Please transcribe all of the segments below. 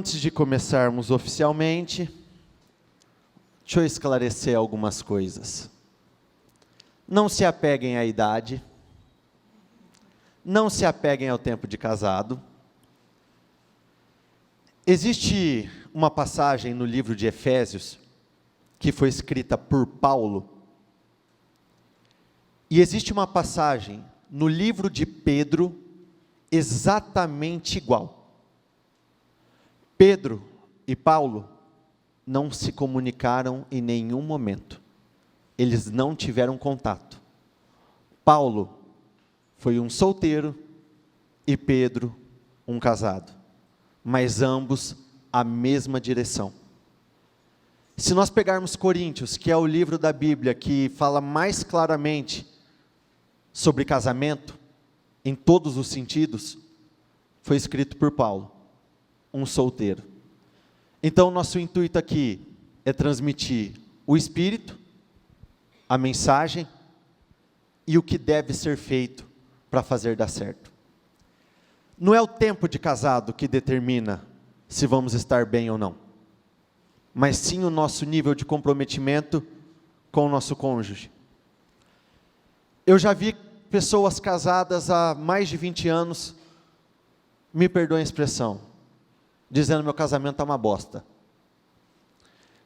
Antes de começarmos oficialmente, deixa eu esclarecer algumas coisas. Não se apeguem à idade, não se apeguem ao tempo de casado. Existe uma passagem no livro de Efésios, que foi escrita por Paulo, e existe uma passagem no livro de Pedro, exatamente igual. Pedro e Paulo não se comunicaram em nenhum momento. Eles não tiveram contato. Paulo foi um solteiro e Pedro um casado, mas ambos a mesma direção. Se nós pegarmos Coríntios, que é o livro da Bíblia que fala mais claramente sobre casamento, em todos os sentidos, foi escrito por Paulo, um solteiro. Então, nosso intuito aqui é transmitir o Espírito, a mensagem e o que deve ser feito para fazer dar certo. Não é o tempo de casado que determina se vamos estar bem ou não, mas sim o nosso nível de comprometimento com o nosso cônjuge. Eu já vi pessoas casadas há mais de 20 anos, me perdoem a expressão, dizendo meu casamento está uma bosta.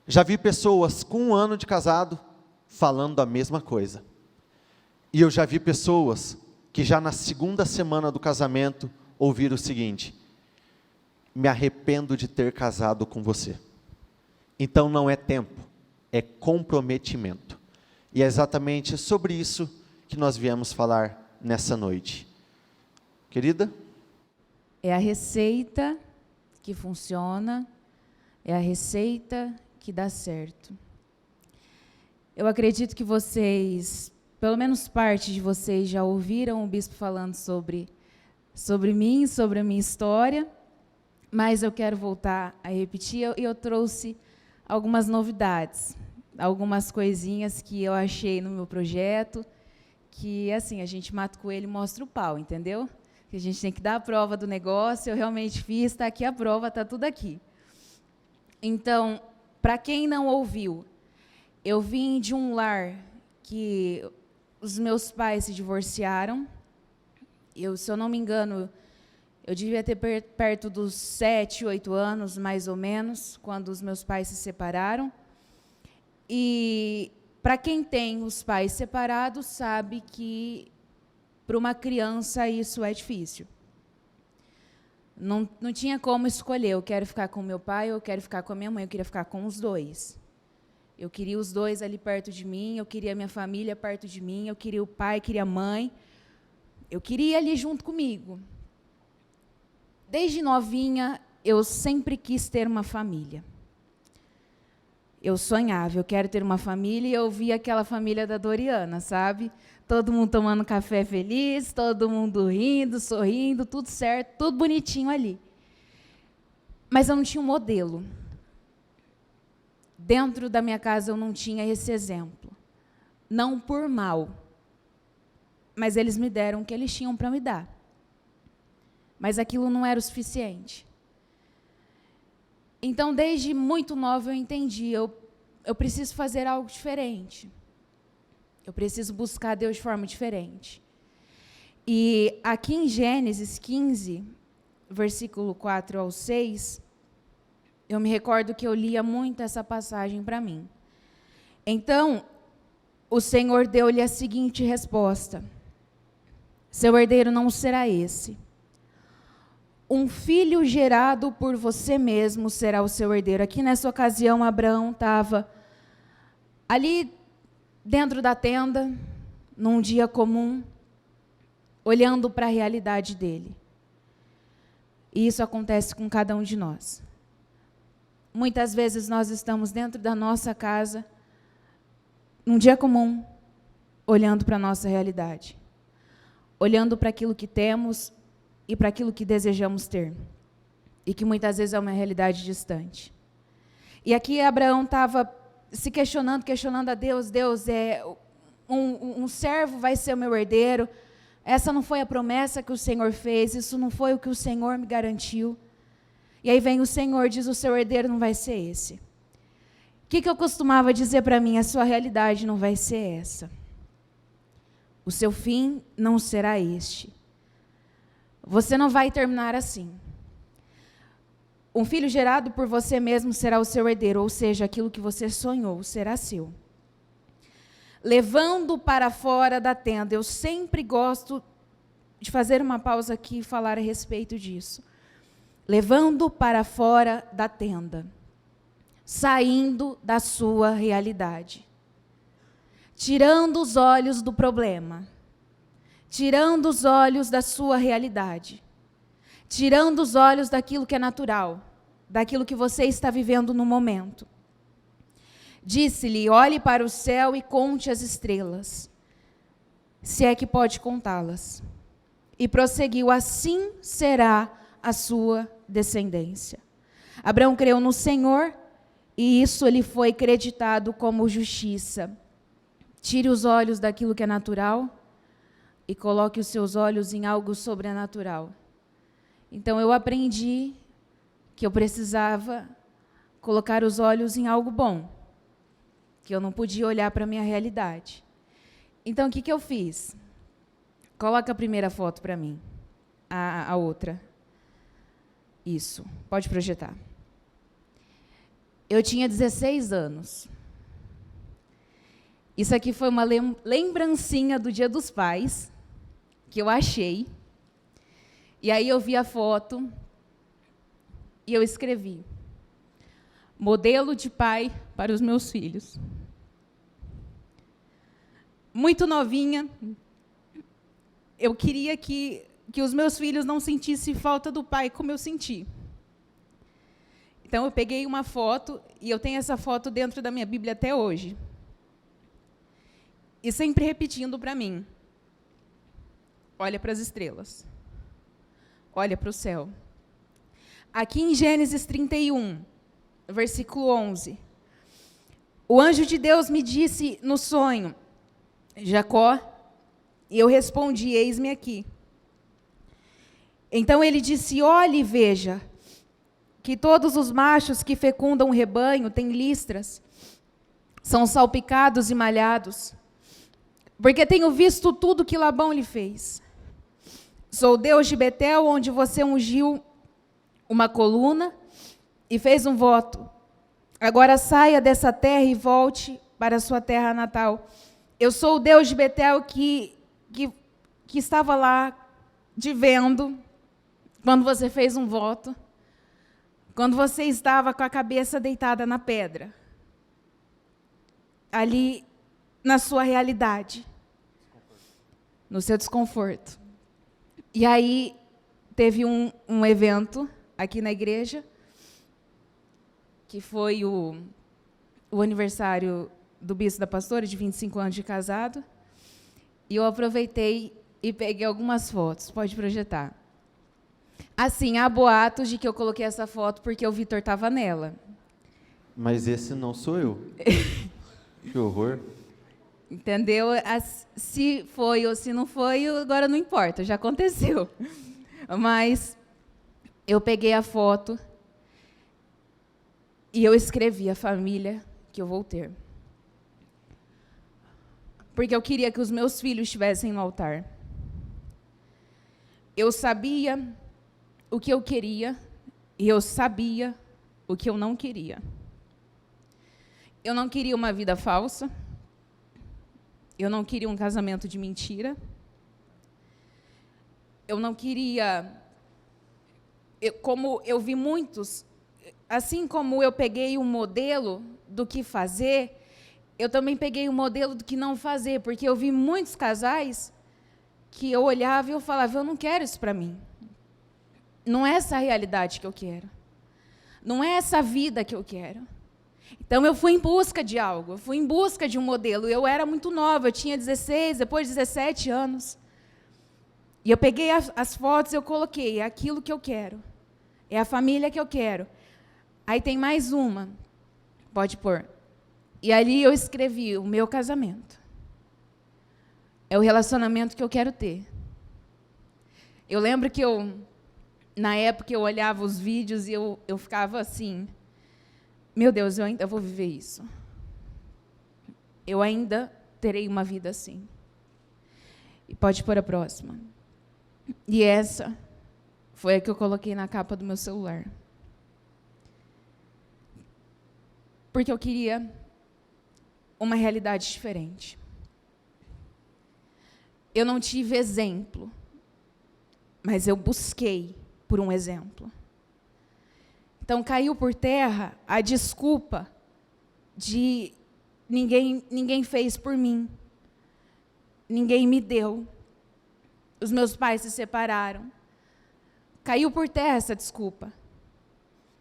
Já vi pessoas com 1 ano de casado, falando a mesma coisa. E eu já vi pessoas que já na 2ª semana do casamento, ouviram o seguinte: me arrependo de ter casado com você. Então não é tempo, é comprometimento. E é exatamente sobre isso que nós viemos falar nessa noite. Querida? É a receita que funciona, é a receita que dá certo. Eu acredito que vocês, pelo menos parte de vocês, já ouviram o bispo falando sobre mim, sobre a minha história, mas eu quero voltar a repetir, e eu trouxe algumas novidades, algumas coisinhas que eu achei no meu projeto, que assim, a gente mata o coelho e mostra o pau, entendeu? Que a gente tem que dar a prova do negócio, eu realmente fiz, está aqui a prova, está tudo aqui. Então, para quem não ouviu, eu vim de um lar que os meus pais se divorciaram. Se eu não me engano, eu devia ter perto dos 7, 8 anos, mais ou menos, quando os meus pais se separaram. E para quem tem os pais separados, sabe que para uma criança isso é difícil. Não tinha como escolher, eu quero ficar com meu pai, eu quero ficar com a minha mãe, eu queria ficar com os dois. Eu queria os dois ali perto de mim, eu queria a minha família perto de mim, eu queria o pai, queria a mãe, eu queria ali junto comigo. Desde novinha, eu sempre quis ter uma família. Eu sonhava, eu quero ter uma família, e eu via aquela família da Doriana, sabe? Todo mundo tomando café feliz, todo mundo rindo, sorrindo, tudo certo, tudo bonitinho ali. Mas eu não tinha um modelo. Dentro da minha casa eu não tinha esse exemplo. Não por mal, mas eles me deram o que eles tinham para me dar. Mas aquilo não era o suficiente. Então, desde muito nova, eu entendi, eu preciso fazer algo diferente. Eu preciso buscar Deus de forma diferente. E aqui em Gênesis 15, versículo 4 ao 6, eu me recordo que eu lia muito essa passagem para mim. Então, o Senhor deu-lhe a seguinte resposta: seu herdeiro não será esse. Um filho gerado por você mesmo será o seu herdeiro. Aqui nessa ocasião, Abraão estava ali dentro da tenda, num dia comum, olhando para a realidade dele. E isso acontece com cada um de nós. Muitas vezes nós estamos dentro da nossa casa, num dia comum, olhando para a nossa realidade, olhando para aquilo que temos e para aquilo que desejamos ter, e que muitas vezes é uma realidade distante. E aqui Abraão estava se questionando a Deus: Deus, um servo vai ser o meu herdeiro, essa não foi a promessa que o Senhor fez, isso não foi o que o Senhor me garantiu. E aí vem o Senhor, diz: o seu herdeiro não vai ser esse. O que eu costumava dizer para mim? A sua realidade não vai ser essa. O seu fim não será este. Você não vai terminar assim. Um filho gerado por você mesmo será o seu herdeiro, ou seja, aquilo que você sonhou será seu. Levando para fora da tenda. Eu sempre gosto de fazer uma pausa aqui e falar a respeito disso. Levando para fora da tenda. Saindo da sua realidade. Tirando os olhos do problema. Tirando os olhos da sua realidade. Tirando os olhos daquilo que é natural, daquilo que você está vivendo no momento. Disse-lhe: olhe para o céu e conte as estrelas, se é que pode contá-las. E prosseguiu: assim será a sua descendência. Abraão creu no Senhor, e isso lhe foi creditado como justiça. Tire os olhos daquilo que é natural e coloque os seus olhos em algo sobrenatural. Então eu aprendi que eu precisava colocar os olhos em algo bom, que eu não podia olhar para a minha realidade. Então o que eu fiz? Coloca a primeira foto para mim, a outra. Isso, pode projetar. Eu tinha 16 anos. Isso aqui foi uma lembrancinha do Dia dos Pais, que eu achei. E aí eu vi a foto e eu escrevi: modelo de pai para os meus filhos. Muito novinha, eu queria que os meus filhos não sentissem falta do pai como eu senti. Então eu peguei uma foto, e eu tenho essa foto dentro da minha Bíblia até hoje. E sempre repetindo para mim: olha para as estrelas. Olha para o céu. Aqui em Gênesis 31, versículo 11. O anjo de Deus me disse no sonho: Jacó, e eu respondi: eis-me aqui. Então ele disse: olhe e veja, que todos os machos que fecundam o rebanho têm listras, são salpicados e malhados, porque tenho visto tudo que Labão lhe fez. Sou Deus de Betel, onde você ungiu uma coluna e fez um voto. Agora saia dessa terra e volte para a sua terra natal. Eu sou o Deus de Betel que estava lá te vendo quando você fez um voto, quando você estava com a cabeça deitada na pedra, ali na sua realidade, no seu desconforto. E aí teve um evento aqui na igreja, que foi o aniversário do bispo da pastora, de 25 anos de casado, e eu aproveitei e peguei algumas fotos. Pode projetar. Assim, há boatos de que eu coloquei essa foto porque o Vitor estava nela. Mas esse não sou eu. Que horror. Entendeu? Se foi ou se não foi, agora não importa, já aconteceu. Mas eu peguei a foto e eu escrevi a família que eu vou ter. Porque eu queria que os meus filhos estivessem no altar. Eu sabia o que eu queria e eu sabia o que eu não queria. Eu não queria uma vida falsa. Eu não queria um casamento de mentira. Eu não queria... como eu vi muitos, assim como eu peguei um modelo do que fazer, eu também peguei um modelo do que não fazer, porque eu vi muitos casais que eu olhava e eu falava: eu não quero isso para mim. Não é essa a realidade que eu quero. Não é essa vida que eu quero. Então eu fui em busca de algo, eu fui em busca de um modelo. Eu era muito nova, eu tinha 16, depois 17 anos. E eu peguei as fotos e eu coloquei: é aquilo que eu quero. É a família que eu quero. Aí tem mais uma. Pode pôr. E ali eu escrevi: o meu casamento. É o relacionamento que eu quero ter. Eu lembro que Na época eu olhava os vídeos e eu ficava assim, meu Deus, eu ainda vou viver isso. Eu ainda terei uma vida assim. E pode pôr a próxima. E essa foi a que eu coloquei na capa do meu celular. Porque eu queria uma realidade diferente. Eu não tive exemplo, mas eu busquei por um exemplo. Então caiu por terra a desculpa de ninguém fez por mim. Ninguém me deu. Os meus pais se separaram. Caiu por terra essa desculpa.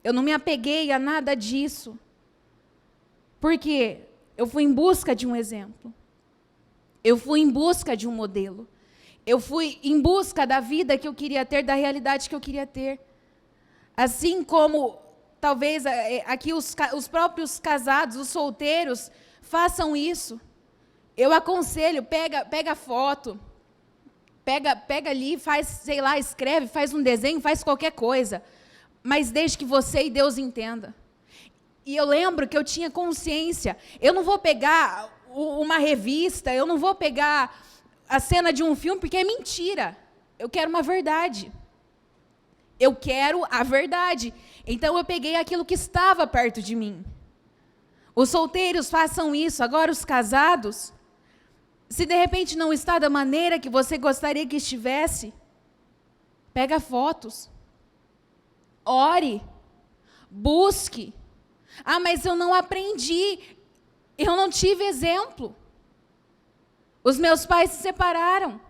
Eu não me apeguei a nada disso. Porque eu fui em busca de um exemplo. Eu fui em busca de um modelo. Eu fui em busca da vida que eu queria ter, da realidade que eu queria ter. Assim como, talvez, aqui os próprios casados, os solteiros, façam isso. Eu aconselho, pega foto, pega ali, faz, sei lá, escreve, faz um desenho, faz qualquer coisa. Mas desde que você e Deus entendam. E eu lembro que eu tinha consciência, eu não vou pegar uma revista, eu não vou pegar a cena de um filme, porque é mentira. Eu quero uma verdade. Eu quero a verdade. Então eu peguei aquilo que estava perto de mim. Os solteiros façam isso, agora os casados, se de repente não está da maneira que você gostaria que estivesse, pega fotos, ore, busque. Ah, mas eu não aprendi, eu não tive exemplo. Os meus pais se separaram,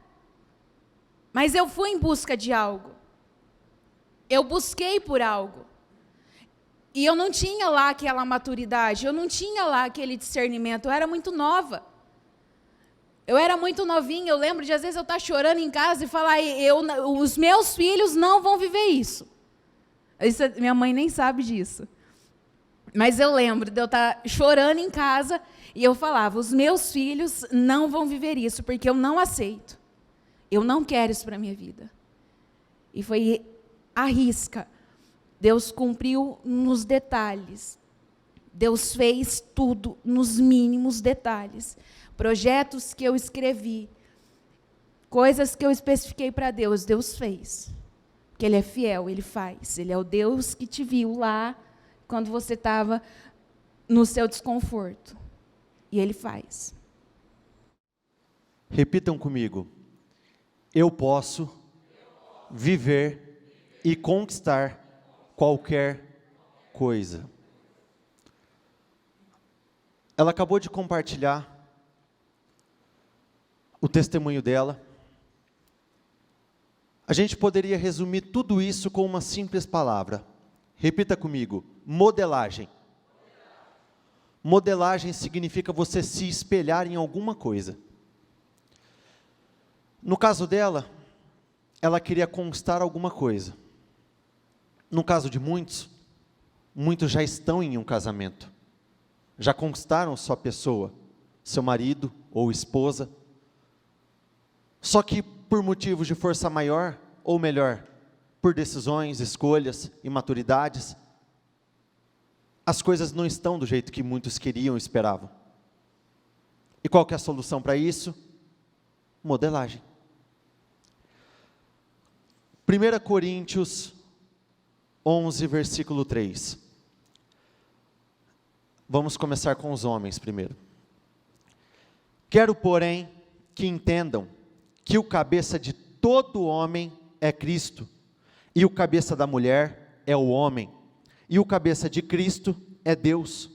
mas eu fui em busca de algo. Eu busquei por algo. E eu não tinha lá aquela maturidade, eu não tinha lá aquele discernimento, eu era muito nova. Eu era muito novinha, eu lembro de às vezes eu estar chorando em casa e falar, os meus filhos não vão viver isso. Minha mãe nem sabe disso. Mas eu lembro de eu estar chorando em casa e eu falava, os meus filhos não vão viver isso, porque eu não aceito. Eu não quero isso para a minha vida. E foi à risca. Deus cumpriu nos detalhes. Deus fez tudo nos mínimos detalhes. Projetos que eu escrevi, coisas que eu especifiquei para Deus, Deus fez. Porque Ele é fiel, Ele faz. Ele é o Deus que te viu lá quando você estava no seu desconforto. E Ele faz. Repitam comigo. Eu posso viver e conquistar qualquer coisa. Ela acabou de compartilhar o testemunho dela. A gente poderia resumir tudo isso com uma simples palavra. Repita comigo, modelagem. Modelagem significa você se espelhar em alguma coisa. No caso dela, ela queria conquistar alguma coisa. No caso de muitos já estão em um casamento. Já conquistaram sua pessoa, seu marido ou esposa. Só que por motivos de força maior, ou melhor, por decisões, escolhas, imaturidades, as coisas não estão do jeito que muitos queriam e esperavam. E qual que é a solução para isso? Modelagem. 1 Coríntios 11, versículo 3. Vamos começar com os homens primeiro. Quero, porém, que entendam que o cabeça de todo homem é Cristo, e o cabeça da mulher é o homem, e o cabeça de Cristo é Deus.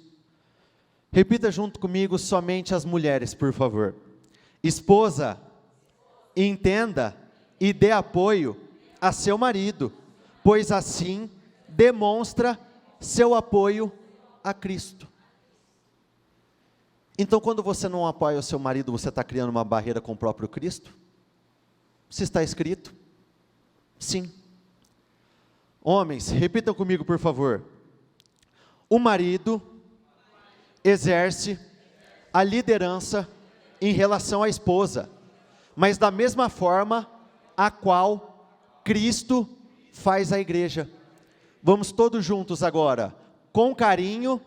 Repita junto comigo somente as mulheres, por favor. Esposa, entenda e dê apoio a seu marido, pois assim demonstra seu apoio a Cristo. Então, quando você não apoia o seu marido, você está criando uma barreira com o próprio Cristo? Se está escrito? Sim. Homens, repitam comigo, por favor. O marido exerce a liderança em relação à esposa, mas da mesma forma a qual Cristo faz a igreja. Vamos todos juntos agora, com carinho,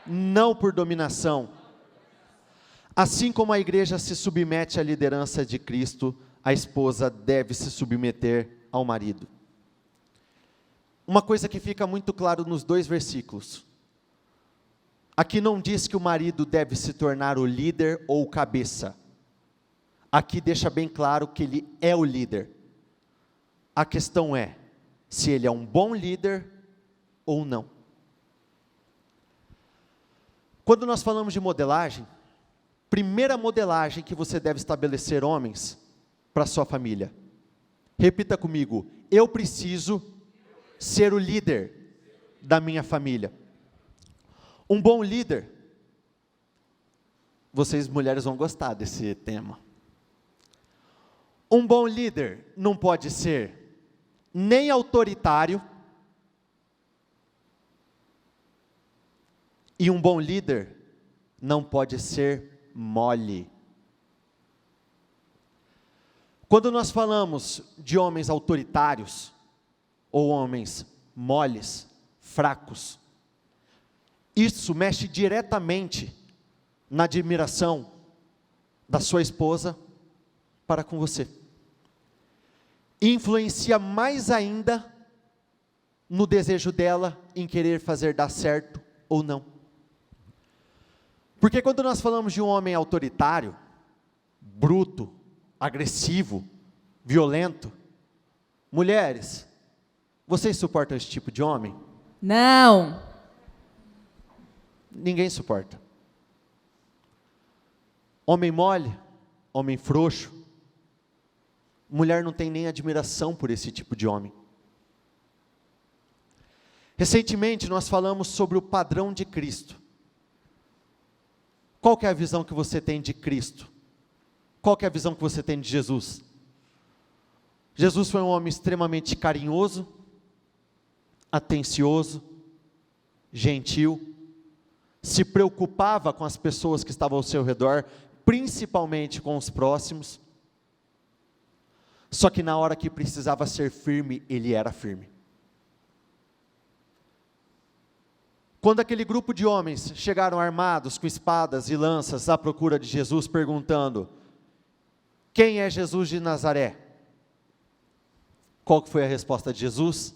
não por dominação. Assim como a igreja se submete à liderança de Cristo, a esposa deve se submeter ao marido. Uma coisa que fica muito claro nos 2 versículos. Aqui não diz que o marido deve se tornar o líder ou o cabeça. Aqui deixa bem claro que ele é o líder. A questão é, se ele é um bom líder ou não. Quando nós falamos de modelagem, primeira modelagem que você deve estabelecer, homens, para sua família. Repita comigo, eu preciso ser o líder da minha família. Um bom líder, vocês mulheres vão gostar desse tema. Um bom líder não pode ser nem autoritário, e um bom líder não pode ser mole. Quando nós falamos de homens autoritários, ou homens moles, fracos, isso mexe diretamente na admiração da sua esposa para com você. Influencia mais ainda no desejo dela em querer fazer dar certo ou não. Porque quando nós falamos de um homem autoritário, bruto, agressivo, violento, mulheres, vocês suportam esse tipo de homem? Não. Ninguém suporta. Homem mole, homem frouxo, mulher não tem nem admiração por esse tipo de homem. Recentemente nós falamos sobre o padrão de Cristo. Qual que é a visão que você tem de Cristo? Qual que é a visão que você tem de Jesus? Jesus foi um homem extremamente carinhoso, atencioso, gentil, se preocupava com as pessoas que estavam ao seu redor, principalmente com os próximos. Só que na hora que precisava ser firme, ele era firme. Quando aquele grupo de homens chegaram armados com espadas e lanças à procura de Jesus, perguntando: quem é Jesus de Nazaré? Qual que foi a resposta de Jesus?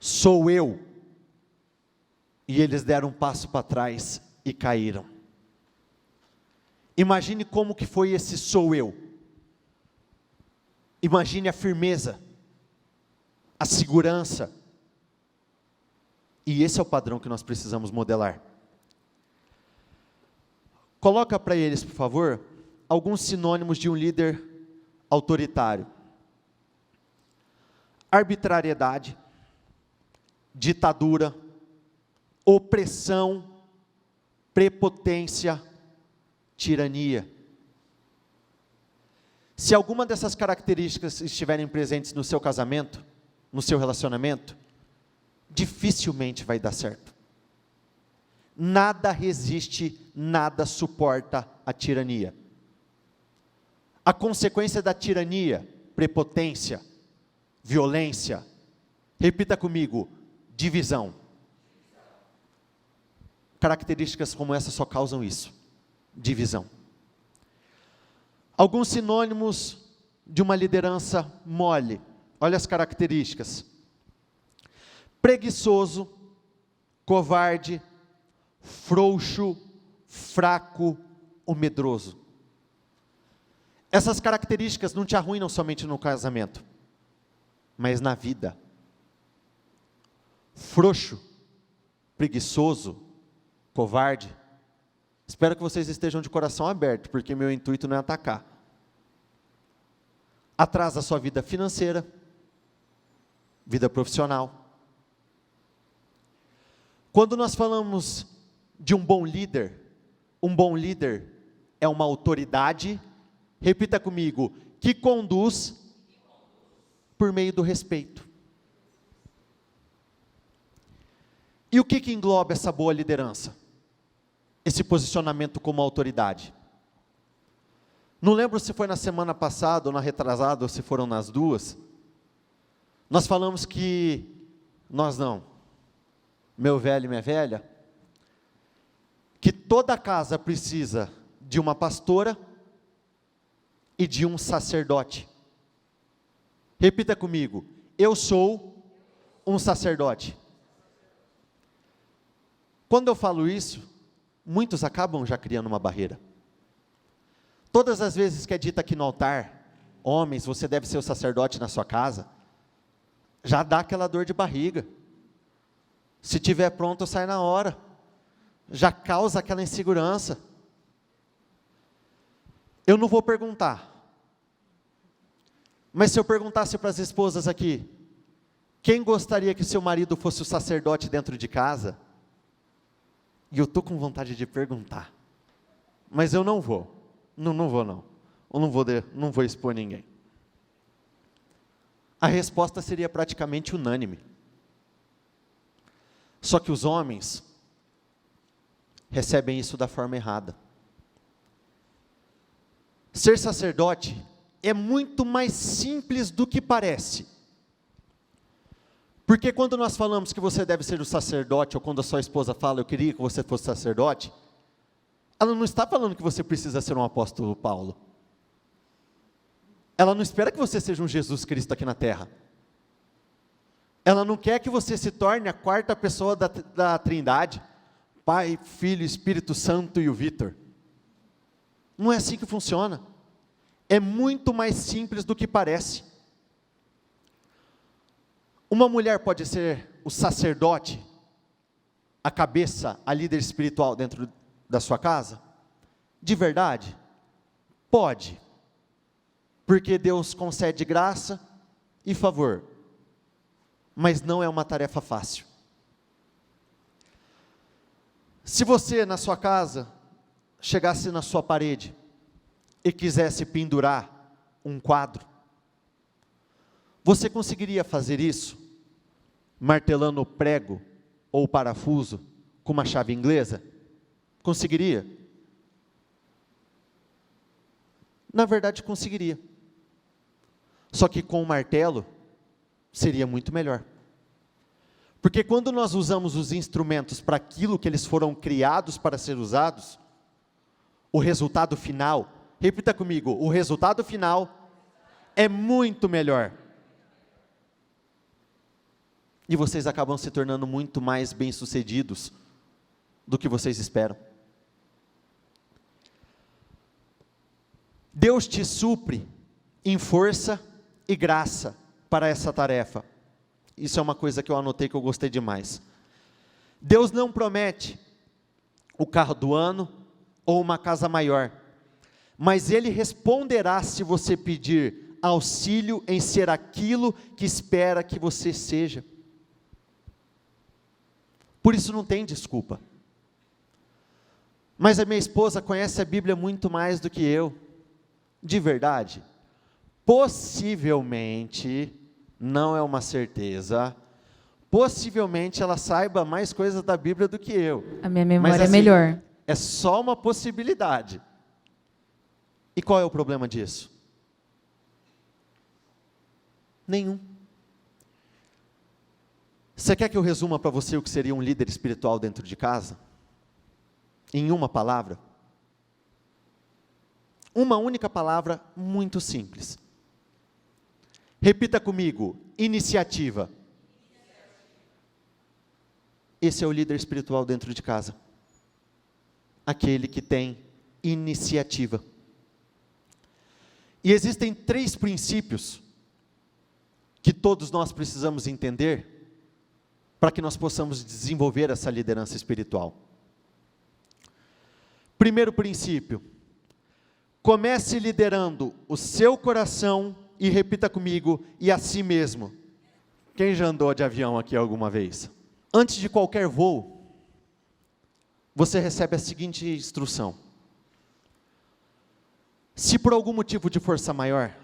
Sou eu. E eles deram um passo para trás e caíram. Imagine como que foi esse sou eu. Imagine a firmeza, a segurança. E esse é o padrão que nós precisamos modelar. Coloca para eles, por favor, alguns sinônimos de um líder autoritário. Arbitrariedade, ditadura, opressão, prepotência, tirania. Se alguma dessas características estiverem presentes no seu casamento, no seu relacionamento, dificilmente vai dar certo. Nada resiste, nada suporta a tirania. A consequência da tirania, prepotência, violência, repita comigo, divisão. Características como essa só causam isso, divisão. Alguns sinônimos de uma liderança mole, olha as características: preguiçoso, covarde, frouxo, fraco ou medroso. Essas características não te arruinam somente no casamento, mas na vida. Frouxo, preguiçoso, covarde. Espero que vocês estejam de coração aberto, porque meu intuito não é atacar. Atrasa a sua vida financeira, vida profissional. Quando nós falamos de um bom líder é uma autoridade, repita comigo, que conduz por meio do respeito. E o que engloba essa boa liderança? Esse posicionamento como autoridade. Não lembro se foi na semana passada ou na retrasada, ou se foram nas duas. Nós falamos que, nós não, meu velho e minha velha, que toda casa precisa de uma pastora e de um sacerdote. Repita comigo, eu sou um sacerdote. Quando eu falo isso, muitos acabam já criando uma barreira. Todas as vezes que é dito aqui no altar, homens, você deve ser o sacerdote na sua casa, já dá aquela dor de barriga. Se tiver pronto, sai na hora. Já causa aquela insegurança. Eu não vou perguntar, mas se eu perguntasse para as esposas aqui, quem gostaria que seu marido fosse o sacerdote dentro de casa? E eu estou com vontade de perguntar, mas eu não vou. Não vou não. Eu não vou expor ninguém. A resposta seria praticamente unânime. Só que os homens recebem isso da forma errada. Ser sacerdote é muito mais simples do que parece. Porque quando nós falamos que você deve ser o sacerdote, ou quando a sua esposa fala, eu queria que você fosse sacerdote, ela não está falando que você precisa ser um apóstolo Paulo. Ela não espera que você seja um Jesus Cristo aqui na terra. Ela não quer que você se torne a quarta pessoa da Trindade, Pai, Filho, Espírito Santo e o Vítor. Não é assim que funciona. É muito mais simples do que parece. Uma mulher pode ser o sacerdote, a cabeça, a líder espiritual dentro da sua casa? De verdade? Pode. Porque Deus concede graça e favor. Mas não é uma tarefa fácil. Se você na sua casa chegasse na sua parede e quisesse pendurar um quadro, você conseguiria fazer isso martelando o prego ou o parafuso com uma chave inglesa? Conseguiria? Na verdade conseguiria. Só que com o martelo seria muito melhor. Porque quando nós usamos os instrumentos para aquilo que eles foram criados para ser usados, o resultado final, repita comigo, o resultado final é muito melhor. E vocês acabam se tornando muito mais bem-sucedidos do que vocês esperam. Deus te supre em força e graça para essa tarefa. Isso é uma coisa que eu anotei que eu gostei demais. Deus não promete o carro do ano ou uma casa maior, mas Ele responderá se você pedir auxílio em ser aquilo que espera que você seja. Por isso não tem desculpa. Mas a minha esposa conhece a Bíblia muito mais do que eu. De verdade? Possivelmente, não é uma certeza, possivelmente ela saiba mais coisas da Bíblia do que eu. A minha memória mas, assim, é melhor. É só uma possibilidade. E qual é o problema disso? Nenhum. Você quer que eu resuma para você o que seria um líder espiritual dentro de casa? Em uma palavra? Uma única palavra muito simples. Repita comigo, iniciativa. Esse é o líder espiritual dentro de casa. Aquele que tem iniciativa. E existem 3 princípios que todos nós precisamos entender para que nós possamos desenvolver essa liderança espiritual. Primeiro princípio, comece liderando o seu coração e repita comigo, e a si mesmo. Quem já andou de avião aqui alguma vez? Antes de qualquer voo, você recebe a seguinte instrução. Se por algum motivo de força maior,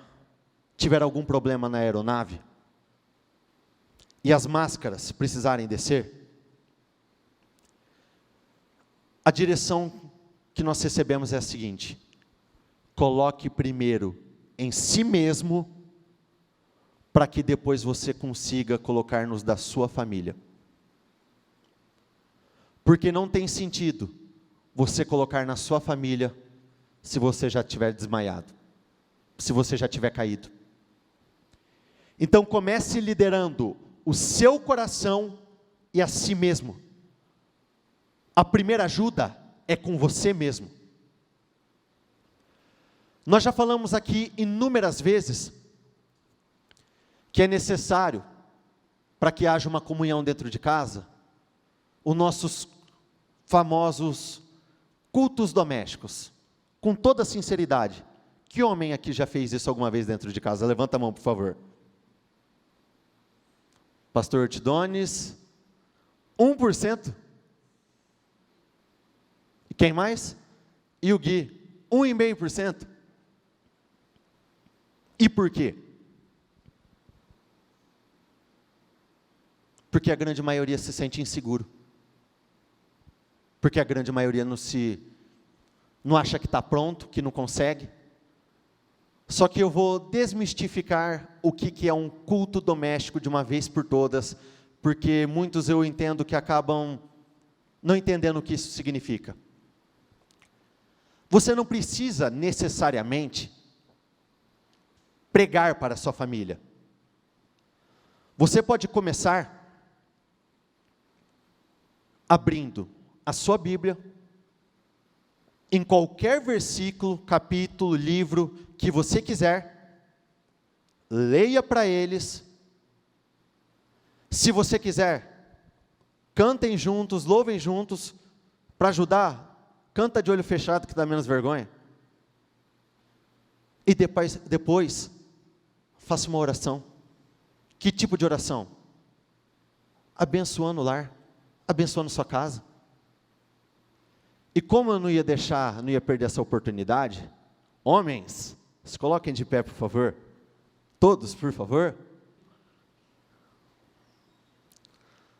tiver algum problema na aeronave, e as máscaras precisarem descer, a direção que nós recebemos é a seguinte: coloque primeiro em si mesmo, para que depois você consiga colocar nos da sua família. Porque não tem sentido você colocar na sua família se você já tiver desmaiado, se você já tiver caído. Então comece liderando o seu coração e a si mesmo. A primeira ajuda é com você mesmo. Nós já falamos aqui inúmeras vezes que é necessário, para que haja uma comunhão dentro de casa, os nossos famosos cultos domésticos. Com toda sinceridade, que homem aqui já fez isso alguma vez dentro de casa? Levanta a mão, por favor. Pastor Tidones, 1%. E quem mais? E o Gui, 1,5%. E por quê? Porque a grande maioria se sente inseguro. Porque a grande maioria não acha que está pronto, que não consegue. Só que eu vou desmistificar o que é um culto doméstico de uma vez por todas, porque muitos eu entendo que acabam não entendendo o que isso significa. Você não precisa necessariamente pregar para a sua família. Você pode começar abrindo a sua Bíblia, em qualquer versículo, capítulo, livro que você quiser, leia para eles. Se você quiser, cantem juntos, louvem juntos, para ajudar, canta de olho fechado que dá menos vergonha. E depois, faça uma oração. Que tipo de oração? Abençoando o lar, abençoando sua casa. E como eu não ia perder essa oportunidade, homens, se coloquem de pé, por favor. Todos, por favor.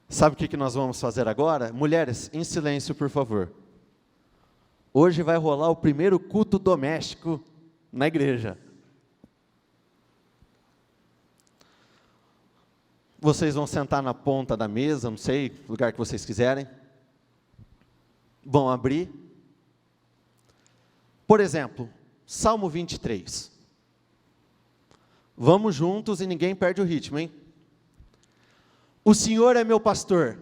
Sabe o que nós vamos fazer agora? Mulheres, em silêncio, por favor. Hoje vai rolar o primeiro culto doméstico na igreja. Vocês vão sentar na ponta da mesa, não sei, lugar que vocês quiserem. Vão abrir. Por exemplo, Salmo 23. Vamos juntos e ninguém perde o ritmo, hein? O Senhor é meu pastor,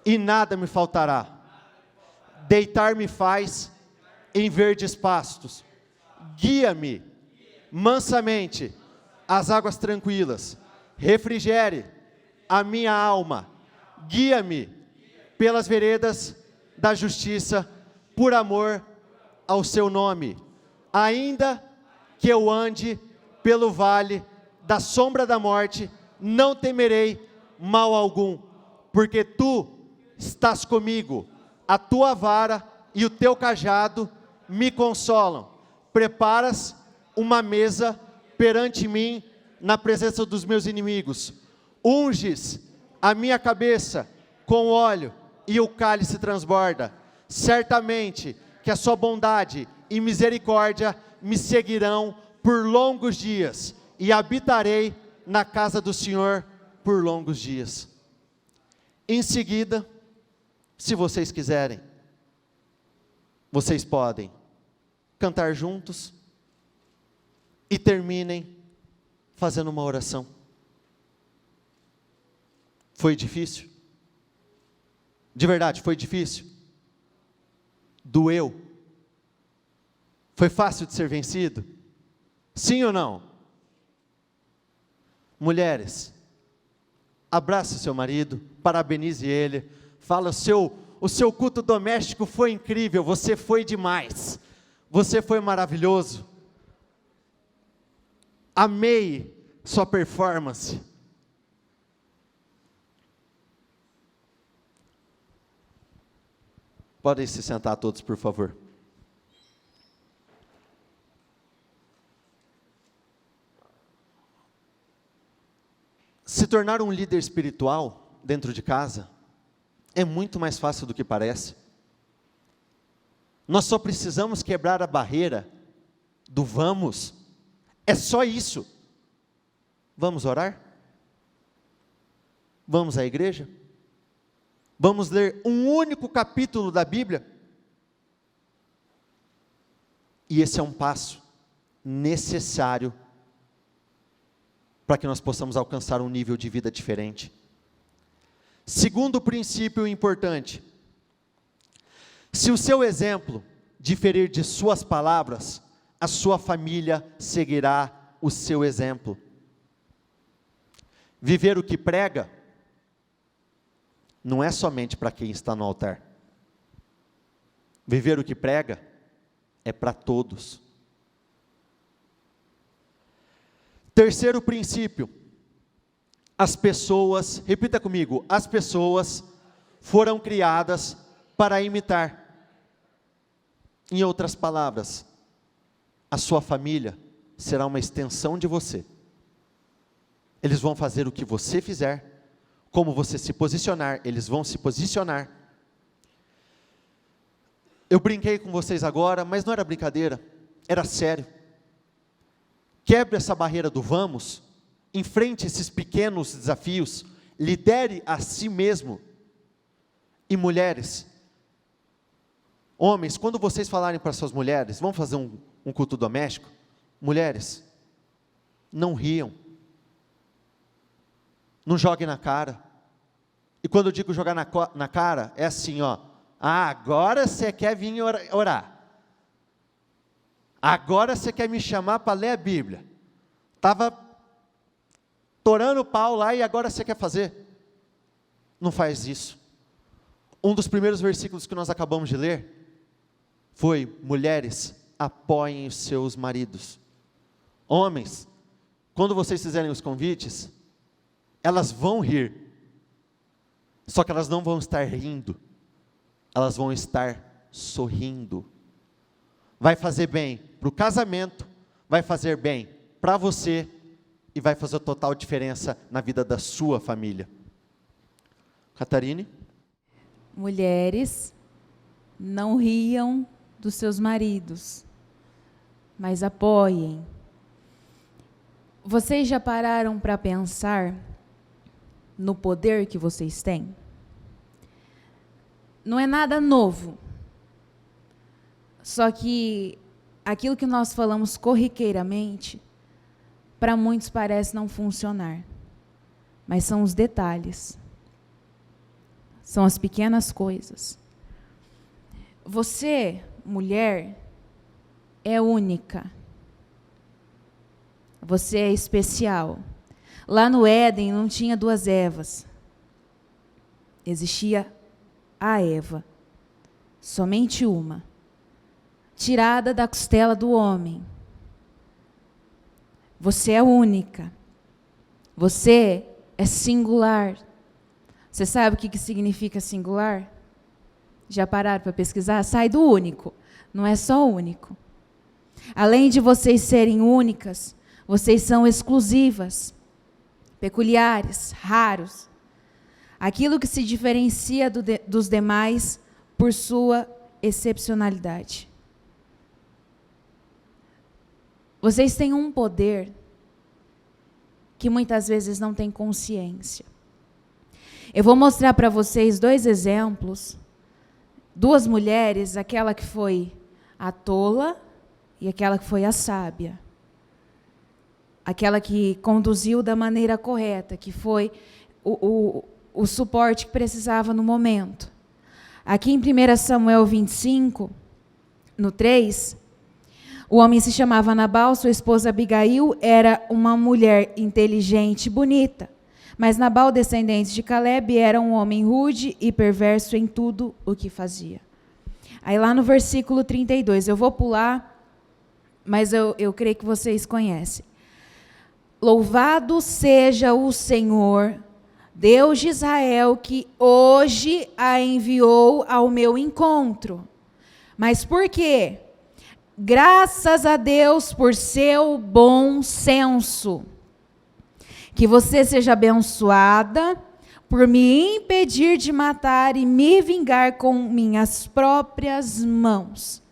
e nada me faltará. Deitar-me faz em verdes pastos. Guia-me mansamente às águas tranquilas. Refrigere a minha alma. Guia-me pelas veredas da justiça, por amor ao seu nome. Ainda que eu ande pelo vale da sombra da morte, não temerei mal algum, porque tu estás comigo, a tua vara e o teu cajado me consolam. Preparas uma mesa perante mim, na presença dos meus inimigos. Unges a minha cabeça com óleo, e o cálice transborda. Certamente que a sua bondade e misericórdia me seguirão por longos dias, e habitarei na casa do Senhor por longos dias. Em seguida, se vocês quiserem, vocês podem cantar juntos e terminem fazendo uma oração. Foi difícil? De verdade, foi difícil? Doeu? Foi fácil de ser vencido? Sim ou não? Mulheres, abrace seu marido, parabenize ele, fala, o seu culto doméstico foi incrível, você foi demais, você foi maravilhoso, amei sua performance. Podem se sentar todos, por favor. Se tornar um líder espiritual dentro de casa é muito mais fácil do que parece. Nós só precisamos quebrar a barreira do vamos. É só isso. Vamos orar? Vamos à igreja? Vamos ler um único capítulo da Bíblia? E esse é um passo necessário para que nós possamos alcançar um nível de vida diferente. Segundo princípio importante: se o seu exemplo diferir de suas palavras, a sua família seguirá o seu exemplo. Viver o que prega não é somente para quem está no altar. Viver o que prega é para todos. Terceiro princípio: as pessoas, repita comigo, as pessoas foram criadas para imitar. Em outras palavras, a sua família será uma extensão de você. Eles vão fazer o que você fizer, como você se posicionar, eles vão se posicionar. Eu brinquei com vocês agora, mas não era brincadeira, era sério. Quebre essa barreira do vamos, enfrente esses pequenos desafios, lidere a si mesmo. E mulheres, homens, quando vocês falarem para suas mulheres, vamos fazer um culto doméstico? Mulheres, não riam, não joguem na cara. E quando eu digo jogar na cara, é assim, ó: ah, agora você quer vir orar. Agora você quer me chamar para ler a Bíblia. Estava torando o pau lá e agora você quer fazer? Não faz isso. Um dos primeiros versículos que nós acabamos de ler foi: mulheres, apoiem os seus maridos. Homens, quando vocês fizerem os convites, elas vão rir. Só que elas não vão estar rindo. Elas vão estar sorrindo. Vai fazer bem para o casamento, vai fazer bem para você e vai fazer total diferença na vida da sua família. Catarine? Mulheres, não riam dos seus maridos, mas apoiem. Vocês já pararam para pensar no poder que vocês têm? Não é nada novo. Só que aquilo que nós falamos corriqueiramente, para muitos parece não funcionar. Mas são os detalhes. São as pequenas coisas. Você, mulher, é única. Você é especial. Lá no Éden não tinha duas Evas. Existia a Eva. Somente uma. Tirada da costela do homem. Você é única. Você é singular. Você sabe o que significa singular? Já pararam para pesquisar? Sai do único. Não é só único. Além de vocês serem únicas, vocês são exclusivas, peculiares, raros. Aquilo que se diferencia dos demais por sua excepcionalidade. Vocês têm um poder que muitas vezes não têm consciência. Eu vou mostrar para vocês dois exemplos, duas mulheres, aquela que foi a tola e aquela que foi a sábia. Aquela que conduziu da maneira correta, que foi o suporte que precisava no momento. Aqui em 1 Samuel 25, no 3, o homem se chamava Nabal, sua esposa Abigail era uma mulher inteligente e bonita. Mas Nabal, descendente de Caleb, era um homem rude e perverso em tudo o que fazia. Aí lá no versículo 32, eu vou pular, mas eu creio que vocês conhecem. Louvado seja o Senhor, Deus de Israel, que hoje a enviou ao meu encontro. Mas por quê? Graças a Deus por seu bom senso. Que você seja abençoada por me impedir de matar e me vingar com minhas próprias mãos.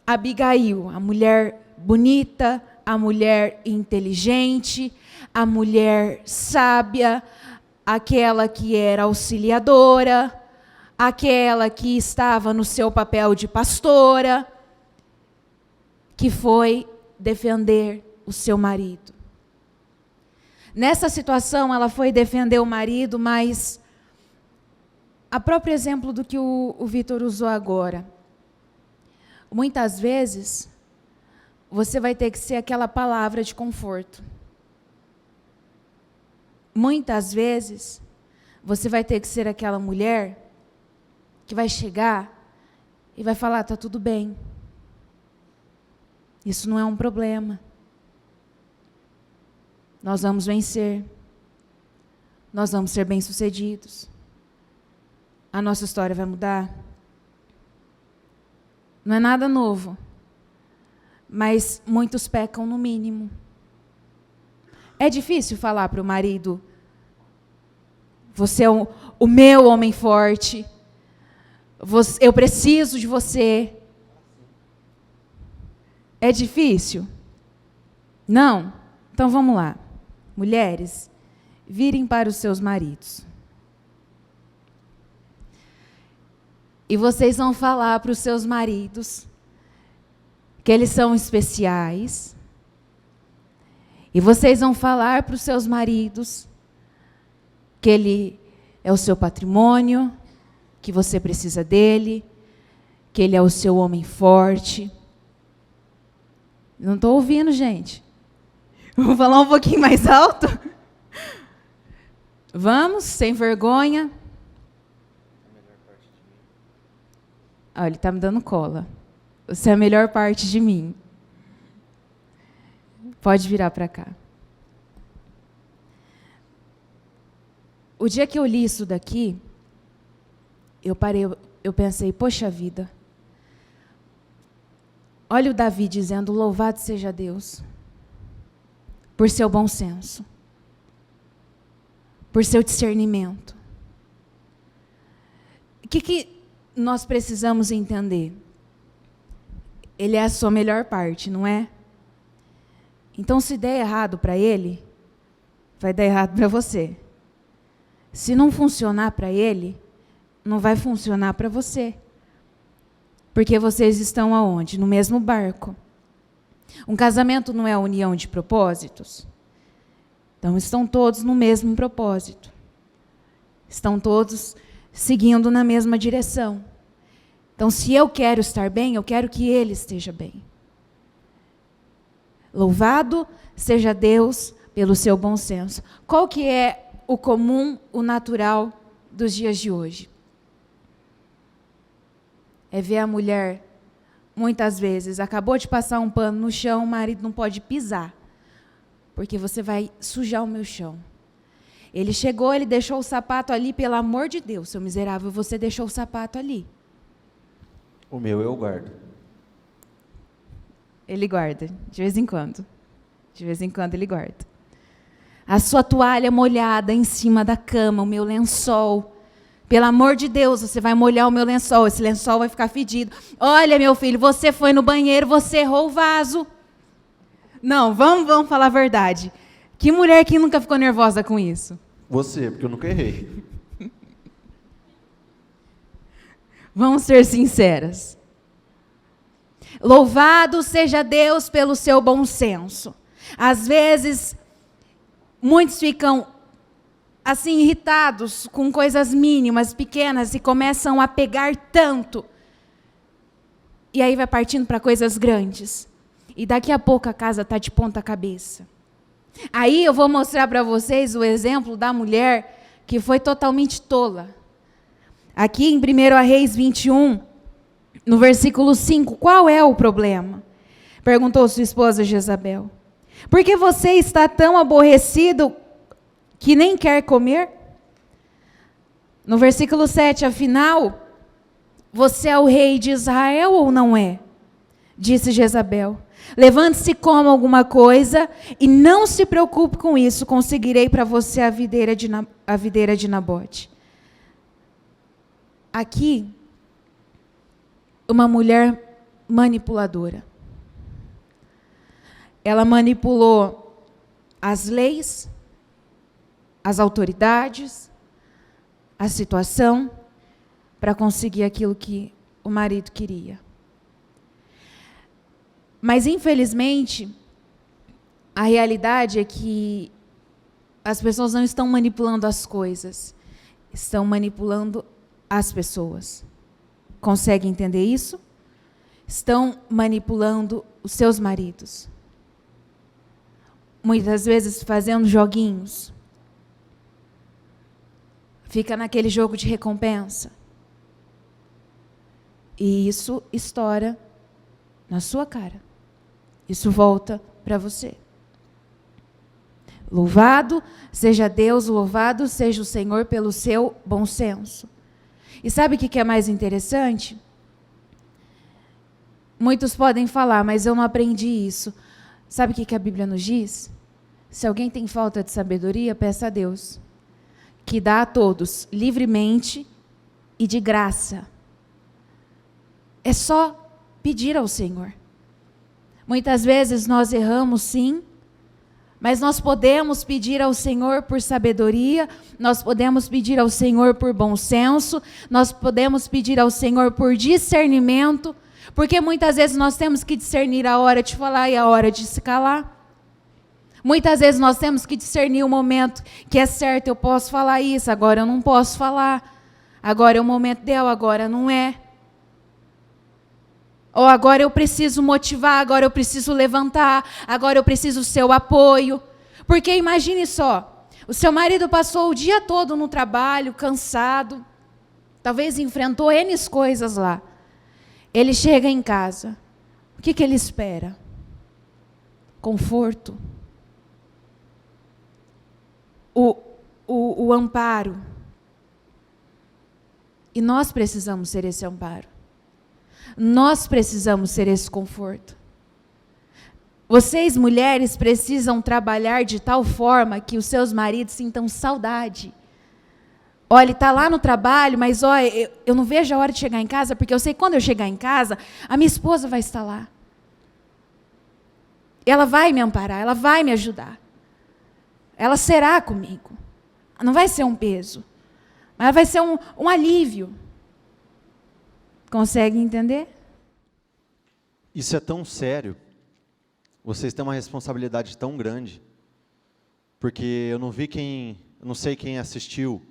Abigail, a mulher bonita, a mulher inteligente, a mulher sábia, aquela que era auxiliadora, aquela que estava no seu papel de pastora, que foi defender o seu marido. Nessa situação, ela foi defender o marido, mas a próprio exemplo do que o Vitor usou agora. Muitas vezes, você vai ter que ser aquela palavra de conforto. Muitas vezes, você vai ter que ser aquela mulher que vai chegar e vai falar, está tudo bem. Isso não é um problema. Nós vamos vencer. Nós vamos ser bem-sucedidos. A nossa história vai mudar. Não é nada novo. Mas muitos pecam no mínimo. É difícil falar para o marido, você é o meu homem forte, eu preciso de você. É difícil? Não? Então vamos lá. Mulheres, virem para os seus maridos. E vocês vão falar para os seus maridos que eles são especiais. E vocês vão falar para os seus maridos que ele é o seu patrimônio, que você precisa dele, que ele é o seu homem forte. Não estou ouvindo, gente. Vou falar um pouquinho mais alto? Vamos, sem vergonha. Ah, ele está me dando cola. Você é a melhor parte de mim. Pode virar para cá. O dia que eu li isso daqui, eu parei, eu pensei, poxa vida. Olha o Davi dizendo, louvado seja Deus, por seu bom senso, por seu discernimento. O que nós precisamos entender? Ele é a sua melhor parte, não é? Então, se der errado para ele, vai dar errado para você. Se não funcionar para ele, não vai funcionar para você. Porque vocês estão aonde? No mesmo barco. Um casamento não é a união de propósitos? Então, estão todos no mesmo propósito. Estão todos seguindo na mesma direção. Então, se eu quero estar bem, eu quero que ele esteja bem. Louvado seja Deus pelo seu bom senso. Qual que é o comum, o natural dos dias de hoje? É ver a mulher, muitas vezes, acabou de passar um pano no chão, o marido não pode pisar, porque você vai sujar o meu chão. Ele chegou, ele deixou o sapato ali, pelo amor de Deus, seu miserável, você deixou o sapato ali. O meu eu guardo. Ele guarda, de vez em quando. De vez em quando ele guarda. A sua toalha molhada em cima da cama, o meu lençol. Pelo amor de Deus, você vai molhar o meu lençol, esse lençol vai ficar fedido. Olha, meu filho, você foi no banheiro, você errou o vaso. Não, vamos falar a verdade. Que mulher que nunca ficou nervosa com isso? Você, porque eu nunca errei. Vamos ser sinceras. Louvado seja Deus pelo seu bom senso. Às vezes, muitos ficam assim irritados com coisas mínimas, pequenas, e começam a pegar tanto. E aí vai partindo para coisas grandes. E daqui a pouco a casa está de ponta cabeça. Aí eu vou mostrar para vocês o exemplo da mulher que foi totalmente tola. Aqui em 1 Reis 21, no versículo 5, qual é o problema? Perguntou sua esposa Jezabel. Por que você está tão aborrecido que nem quer comer? No versículo 7, afinal, você é o rei de Israel ou não é? Disse Jezabel. Levante-se e coma alguma coisa e não se preocupe com isso, conseguirei para você a videira de Nabote. Aqui, uma mulher manipuladora. ela manipulou as leis, as autoridades, a situação, para conseguir aquilo que o marido queria. Mas, infelizmente, a realidade é que as pessoas não estão manipulando as coisas, estão manipulando as pessoas. Consegue entender isso? Estão manipulando os seus maridos. Muitas vezes fazendo joguinhos. Fica naquele jogo de recompensa. E isso estoura na sua cara. Isso volta para você. Louvado seja Deus, louvado seja o Senhor pelo seu bom senso. E sabe o que é mais interessante? Muitos podem falar, mas eu não aprendi isso. Sabe o que a Bíblia nos diz? Se alguém tem falta de sabedoria, peça a Deus, que dá a todos, livremente e de graça. É só pedir ao Senhor. Muitas vezes nós erramos, sim, mas nós podemos pedir ao Senhor por sabedoria, nós podemos pedir ao Senhor por bom senso, nós podemos pedir ao Senhor por discernimento, porque muitas vezes nós temos que discernir a hora de falar e a hora de se calar. Muitas vezes nós temos que discernir o momento que é certo, eu posso falar isso, agora eu não posso falar. Agora é o momento dela, agora não é. Ou agora eu preciso motivar, agora eu preciso levantar, agora eu preciso do seu apoio. Porque imagine só, o seu marido passou o dia todo no trabalho, cansado, talvez enfrentou N coisas lá. Ele chega em casa, o que ele espera? Conforto. O amparo. E nós precisamos ser esse amparo. Nós precisamos ser esse conforto. Vocês, mulheres, precisam trabalhar de tal forma que os seus maridos sintam saudade. Olha, ele está lá no trabalho, mas olha, eu não vejo a hora de chegar em casa, porque eu sei que quando eu chegar em casa, a minha esposa vai estar lá. Ela vai me amparar, ela vai me ajudar. Ela será comigo. Não vai ser um peso, mas vai ser um alívio. Consegue entender? Isso é tão sério. Vocês têm uma responsabilidade tão grande. Porque eu não sei quem assistiu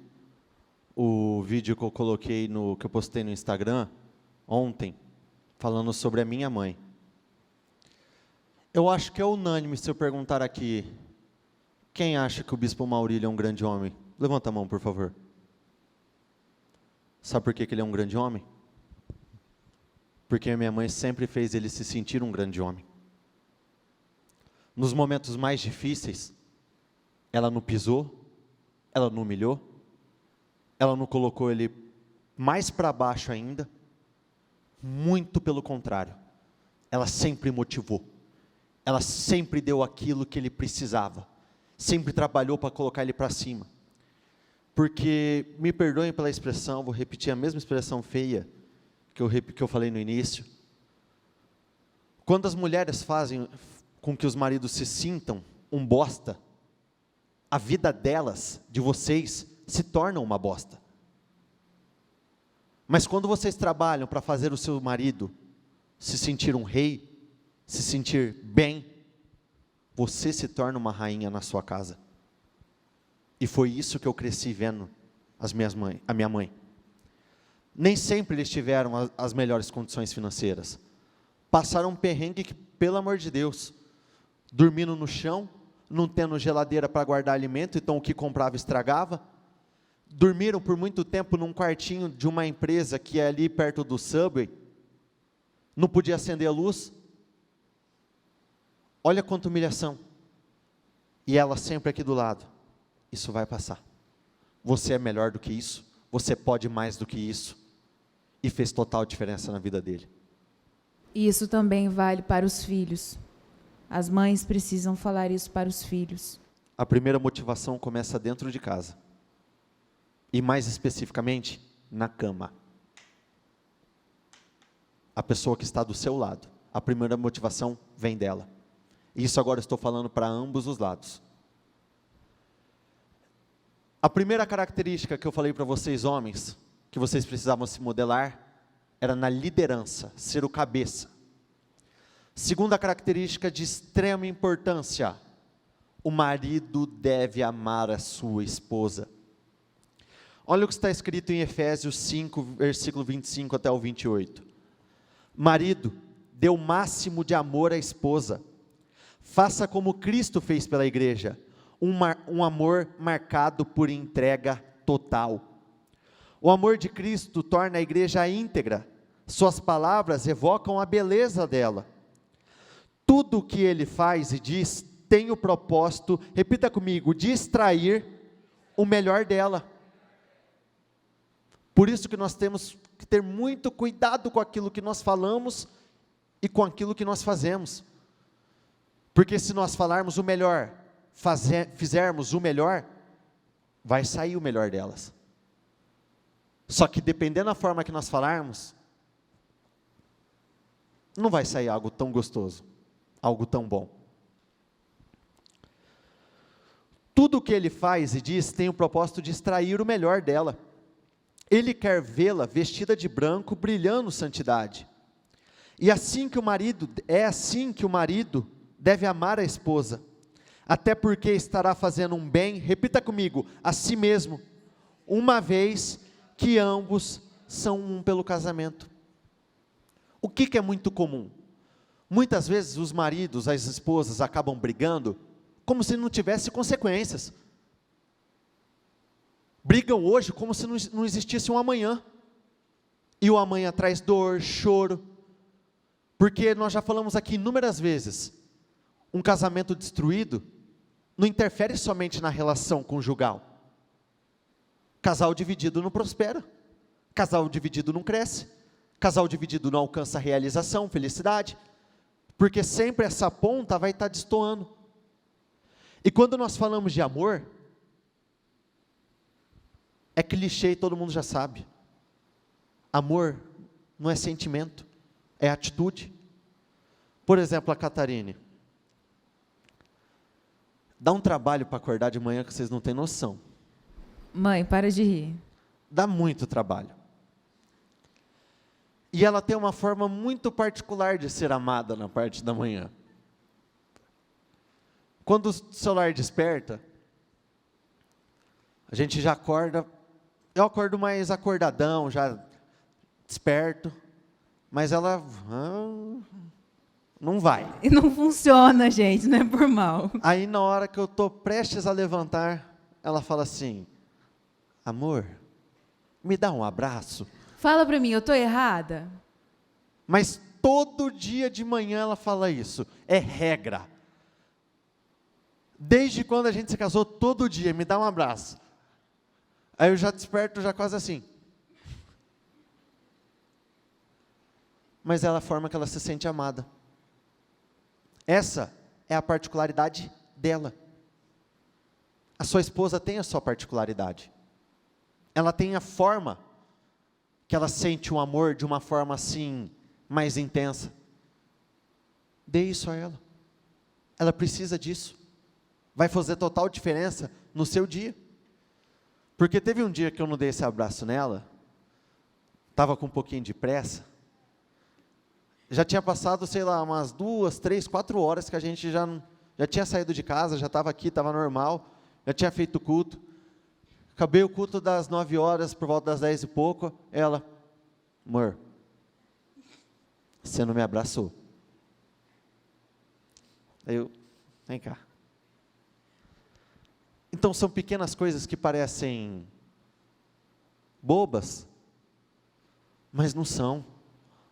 o vídeo que eu coloquei que eu postei no Instagram ontem, falando sobre a minha mãe. Eu acho que é unânime se eu perguntar aqui, quem acha que o Bispo Maurílio é um grande homem? Levanta a mão, por favor. Sabe por que ele é um grande homem? Porque a minha mãe sempre fez ele se sentir um grande homem. Nos momentos mais difíceis, ela não pisou, ela não humilhou, ela não colocou ele mais para baixo ainda, muito pelo contrário, ela sempre motivou, ela sempre deu aquilo que ele precisava, sempre trabalhou para colocar ele para cima. Porque, me perdoem pela expressão, vou repetir a mesma expressão feia, que eu falei no início. Quando as mulheres fazem com que os maridos se sintam um bosta, a vida delas, de vocês, se torna uma bosta. Mas quando vocês trabalham para fazer o seu marido se sentir um rei, se sentir bem, você se torna uma rainha na sua casa. E foi isso que eu cresci vendo a minha mãe. Nem sempre eles tiveram as melhores condições financeiras. Passaram um perrengue que, pelo amor de Deus, dormindo no chão, não tendo geladeira para guardar alimento, então o que comprava estragava. Dormiram por muito tempo num quartinho de uma empresa que é ali perto do Subway. Não podia acender a luz. Olha quanta humilhação. E ela sempre aqui do lado. Isso vai passar. Você é melhor do que isso. Você pode mais do que isso. E fez total diferença na vida dele. E isso também vale para os filhos. As mães precisam falar isso para os filhos. A primeira motivação começa dentro de casa. E mais especificamente, na cama. A pessoa que está do seu lado. A primeira motivação vem dela. Isso agora eu estou falando para ambos os lados. A primeira característica que eu falei para vocês, homens, que vocês precisavam se modelar, era na liderança, ser o cabeça. Segunda característica de extrema importância, o marido deve amar a sua esposa. Olha o que está escrito em Efésios 5, versículo 25 até o 28. Marido, dê o máximo de amor à esposa. Faça como Cristo fez pela igreja, um amor marcado por entrega total. O amor de Cristo torna a igreja íntegra. Suas palavras evocam a beleza dela. Tudo o que ele faz e diz tem o propósito, repita comigo, de extrair o melhor dela. Por isso que nós temos que ter muito cuidado com aquilo que nós falamos e com aquilo que nós fazemos. Porque se nós falarmos o melhor, fizermos o melhor, vai sair o melhor delas. Só que dependendo da forma que nós falarmos, não vai sair algo tão gostoso, algo tão bom. Tudo o que ele faz e diz tem o propósito de extrair o melhor dela. Ele quer vê-la vestida de branco, brilhando santidade. E é assim que o marido deve amar a esposa, até porque estará fazendo um bem, repita comigo, a si mesmo, uma vez que ambos são um pelo casamento. O que é muito comum? Muitas vezes os maridos, as esposas acabam brigando, como se não tivesse consequências. Brigam hoje como se não existisse um amanhã. E o amanhã traz dor, choro. Porque nós já falamos aqui inúmeras vezes, um casamento destruído não interfere somente na relação conjugal. Casal dividido não prospera. Casal dividido não cresce. Casal dividido não alcança realização, felicidade. Porque sempre essa ponta vai estar destoando. E quando nós falamos de amor, é clichê e todo mundo já sabe. Amor não é sentimento, é atitude. Por exemplo, a Catarine. Dá um trabalho para acordar de manhã que vocês não têm noção. Mãe, para de rir. Dá muito trabalho. E ela tem uma forma muito particular de ser amada na parte da manhã. Quando o celular desperta, a gente já acorda, eu acordo mais acordadão, já desperto, mas ela não vai. E não funciona, gente, não é por mal. Aí na hora que eu estou prestes a levantar, ela fala assim, amor, me dá um abraço. Fala para mim, eu estou errada? Mas todo dia de manhã ela fala isso, é regra. Desde quando a gente se casou, todo dia, me dá um abraço. Aí eu já desperto, já quase assim. Mas é a forma que ela se sente amada. Essa é a particularidade dela. A sua esposa tem a sua particularidade. Ela tem a forma que ela sente um amor de uma forma assim, mais intensa. Dê isso a ela. Ela precisa disso. Vai fazer total diferença no seu dia. Porque teve um dia que eu não dei esse abraço nela, estava com um pouquinho de pressa, já tinha passado, sei lá, umas 2, 3, 4 horas que a gente já tinha saído de casa, já estava aqui, estava normal, já tinha feito o culto, acabei o culto das 9 horas, por volta das 10 e pouco, ela, amor, você não me abraçou. Aí eu, vem cá. Então são pequenas coisas que parecem bobas, mas não são.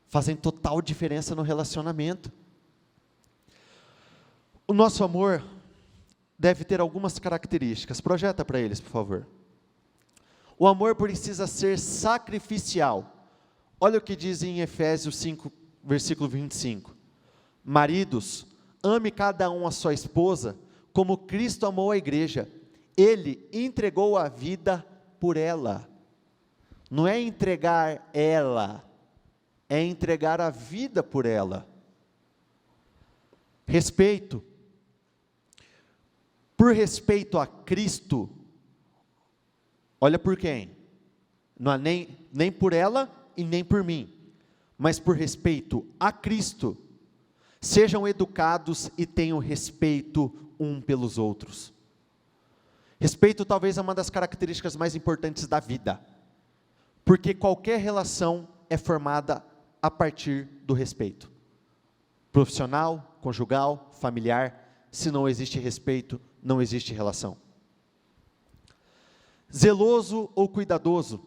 Fazem total diferença no relacionamento. O nosso amor deve ter algumas características. Projeta para eles, por favor. O amor precisa ser sacrificial. Olha o que diz em Efésios 5, versículo 25. Maridos, ame cada um a sua esposa, como Cristo amou a igreja. Ele entregou a vida por ela. Não é entregar ela, é entregar a vida por ela. Respeito por respeito a Cristo, olha por quem? Não é nem por ela e nem por mim, mas por respeito a Cristo, sejam educados e tenham respeito um pelos outros. Respeito talvez é uma das características mais importantes da vida, porque qualquer relação é formada a partir do respeito. Profissional, conjugal, familiar, se não existe respeito, não existe relação. Zeloso ou cuidadoso,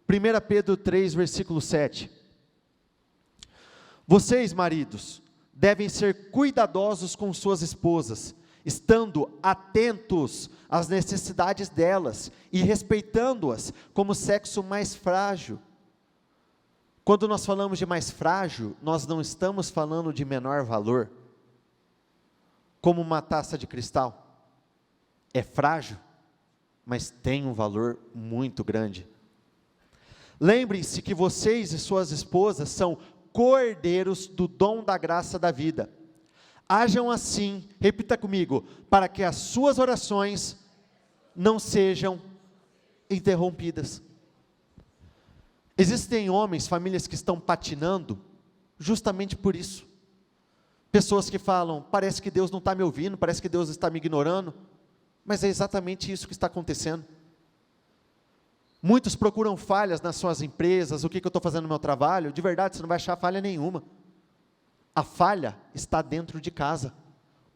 1 Pedro 3, versículo 7. Vocês, maridos, devem ser cuidadosos com suas esposas, estando atentos às necessidades delas e respeitando-as como sexo mais frágil. Quando nós falamos de mais frágil, nós não estamos falando de menor valor, como uma taça de cristal. É frágil, mas tem um valor muito grande. Lembrem-se que vocês e suas esposas são cordeiros do dom da graça da vida. Hajam assim, repita comigo, para que as suas orações não sejam interrompidas. Existem homens, famílias que estão patinando, justamente por isso. Pessoas que falam, parece que Deus não está me ouvindo, parece que Deus está me ignorando, mas é exatamente isso que está acontecendo. Muitos procuram falhas nas suas empresas, o que eu estou fazendo no meu trabalho, de verdade você não vai achar falha nenhuma. A falha está dentro de casa,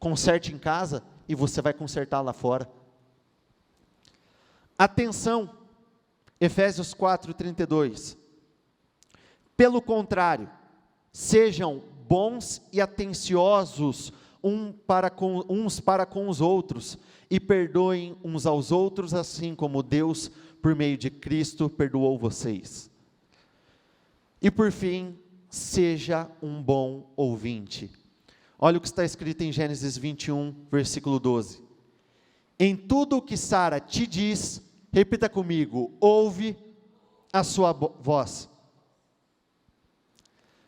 conserte em casa e você vai consertar lá fora. Atenção, Efésios 4:32. Pelo contrário, sejam bons e atenciosos uns para com os outros, e perdoem uns aos outros, assim como Deus, por meio de Cristo, perdoou vocês. E por fim, seja um bom ouvinte. Olha o que está escrito em Gênesis 21, versículo 12. Em tudo o que Sara te diz, repita comigo, ouve a sua voz.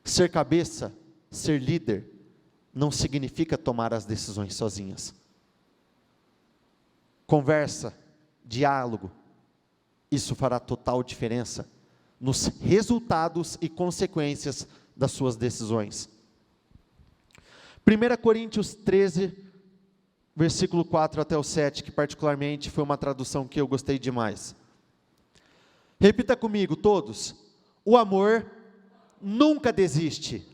Ser cabeça, ser líder, não significa tomar as decisões sozinhas. Conversa, diálogo, isso fará total diferença nos resultados e consequências das suas decisões. 1 Coríntios 13, versículo 4 até o 7, que particularmente foi uma tradução que eu gostei demais. Repita comigo todos, o amor nunca desiste.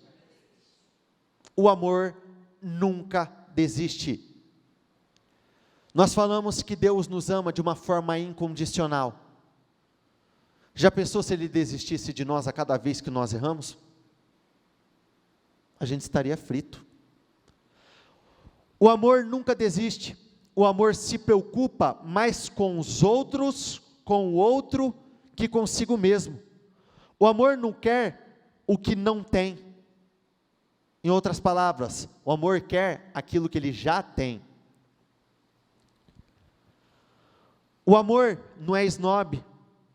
O amor nunca desiste. Nós falamos que Deus nos ama de uma forma incondicional. Já pensou se Ele desistisse de nós a cada vez que nós erramos? A gente estaria frito. O amor nunca desiste. O amor se preocupa mais com os outros, com o outro, que consigo mesmo. O amor não quer o que não tem. Em outras palavras, o amor quer aquilo que ele já tem. O amor não é esnobe,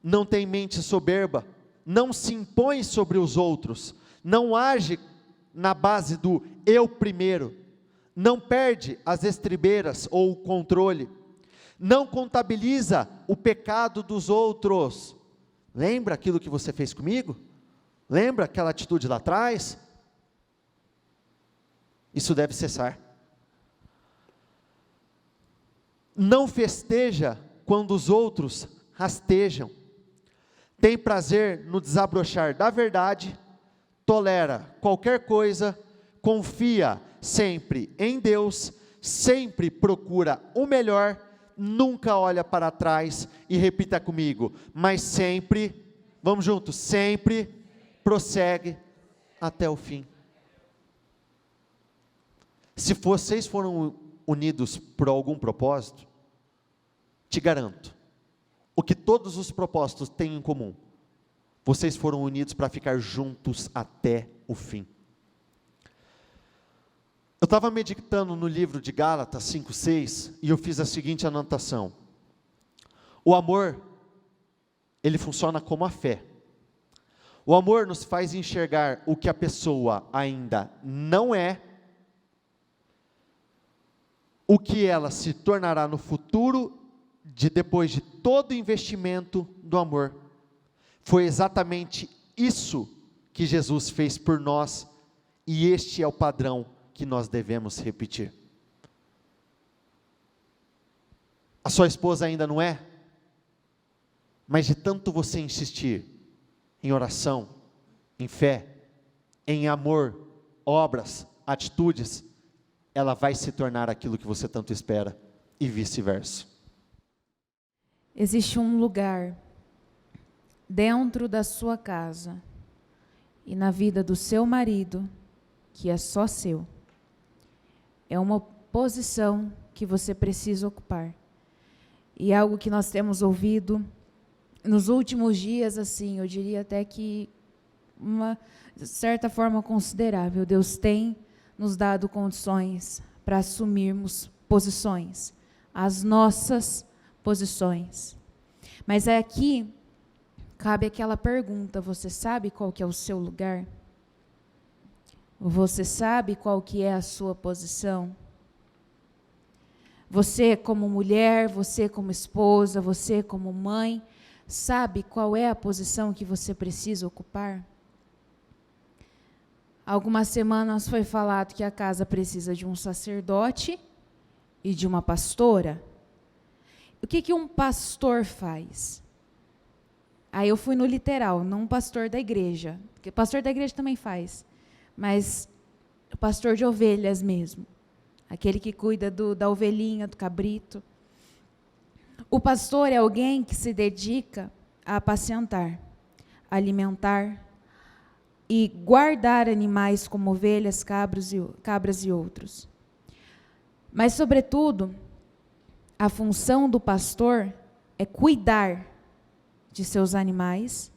não tem mente soberba, não se impõe sobre os outros, não age na base do eu primeiro, não perde as estribeiras ou o controle, não contabiliza o pecado dos outros. Lembra aquilo que você fez comigo? Lembra aquela atitude lá atrás? Isso deve cessar. Não festeja quando os outros rastejam. Tem prazer no desabrochar da verdade, tolera qualquer coisa, confia sempre em Deus, sempre procura o melhor, nunca olha para trás, e repita comigo, mas sempre, vamos juntos, sempre prossegue até o fim. Se vocês foram unidos por algum propósito, te garanto, o que todos os propósitos têm em comum, vocês foram unidos para ficar juntos até o fim. Eu estava meditando no livro de Gálatas 5:6, e eu fiz a seguinte anotação: o amor, ele funciona como a fé. O amor nos faz enxergar o que a pessoa ainda não é, o que ela se tornará no futuro, depois de todo o investimento do amor. Foi exatamente isso que Jesus fez por nós, e este é o padrão que nós devemos repetir. A sua esposa ainda não é? Mas de tanto você insistir em oração, em fé, em amor, obras, atitudes, ela vai se tornar aquilo que você tanto espera, e vice-versa. Existe um lugar dentro da sua casa e na vida do seu marido que é só seu. É uma posição que você precisa ocupar. E é algo que nós temos ouvido nos últimos dias, assim, eu diria até que uma certa forma considerável. Deus tem nos dado condições para assumirmos posições, as nossas posições. Mas aqui cabe aquela pergunta: você sabe qual que é o seu lugar? Você sabe qual que é a sua posição? Você como mulher, você como esposa, você como mãe, sabe qual é a posição que você precisa ocupar? Algumas semanas foi falado que a casa precisa de um sacerdote e de uma pastora. O que um pastor faz? Aí eu fui no literal, não um pastor da igreja, porque pastor da igreja também faz, mas o pastor de ovelhas mesmo, aquele que cuida da ovelhinha, do cabrito. O pastor é alguém que se dedica a apacentar, alimentar e guardar animais como ovelhas, cabras e outros. Mas, sobretudo, a função do pastor é cuidar de seus animais,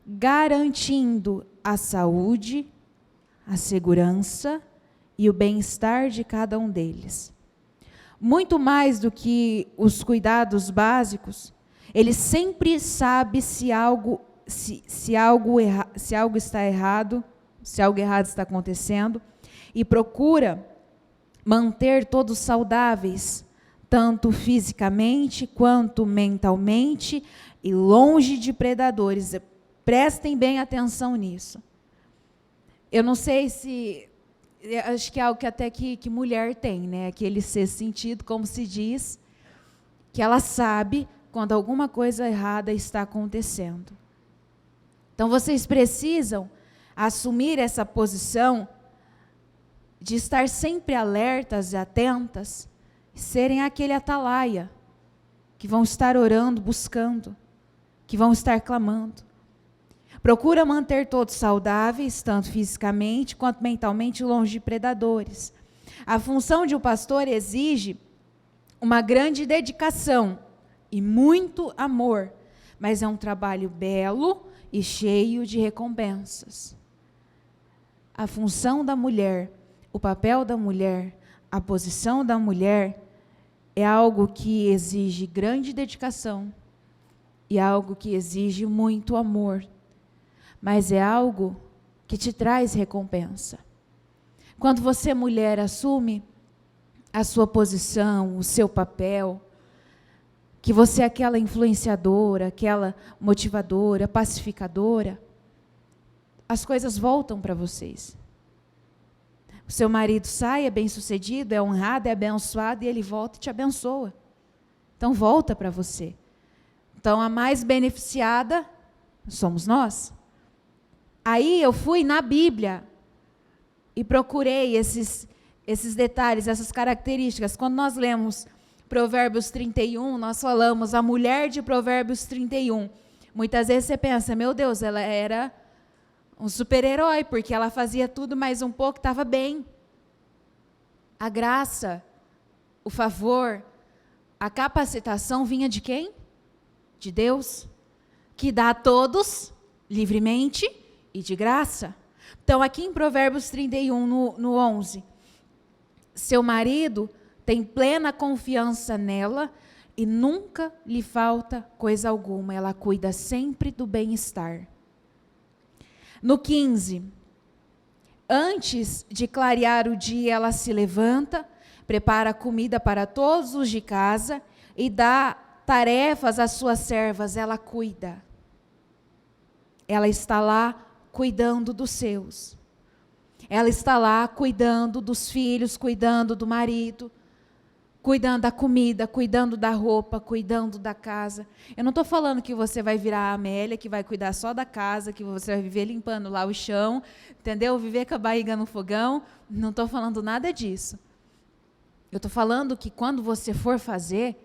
garantindo a saúde, a segurança e o bem-estar de cada um deles. Muito mais do que os cuidados básicos, ele sempre sabe se algo está errado, se algo errado está acontecendo, e procura manter todos saudáveis, tanto fisicamente quanto mentalmente, e longe de predadores. Prestem bem atenção nisso. Eu não sei se... acho que é algo que até que mulher tem, né? Aquele sexto sentido, como se diz, que ela sabe quando alguma coisa errada está acontecendo. Então, vocês precisam assumir essa posição de estar sempre alertas e atentas, e serem aquele atalaia, que vão estar orando, buscando, que vão estar clamando. Procura manter todos saudáveis, tanto fisicamente quanto mentalmente, longe de predadores. A função de um pastor exige uma grande dedicação e muito amor, mas é um trabalho belo e cheio de recompensas. A função da mulher, o papel da mulher, a posição da mulher é algo que exige grande dedicação e algo que exige muito amor, mas é algo que te traz recompensa. Quando você, mulher, assume a sua posição, o seu papel, que você é aquela influenciadora, aquela motivadora, pacificadora, as coisas voltam para vocês. O seu marido sai, é bem-sucedido, é honrado, é abençoado, e ele volta e te abençoa. Então, volta para você. Então, a mais beneficiada somos nós. Aí, eu fui na Bíblia e procurei esses detalhes, essas características. Quando nós lemos Provérbios 31, nós falamos a mulher de Provérbios 31. Muitas vezes você pensa, meu Deus, ela era um super-herói, porque ela fazia tudo mais um pouco, estava bem. A graça, o favor, a capacitação vinha de quem? De Deus, que dá a todos, livremente e de graça. Então, aqui em Provérbios 31, no 11, seu marido tem plena confiança nela e nunca lhe falta coisa alguma, ela cuida sempre do bem-estar. No 15, antes de clarear o dia, ela se levanta, prepara comida para todos os de casa e dá tarefas às suas servas, ela cuida. Ela está lá cuidando dos seus. Ela está lá cuidando dos filhos, cuidando do marido, cuidando da comida, cuidando da roupa, cuidando da casa. Eu não estou falando que você vai virar a Amélia, que vai cuidar só da casa, que você vai viver limpando lá o chão, entendeu? Viver com a barriga no fogão. Não estou falando nada disso. Eu estou falando que quando você for fazer,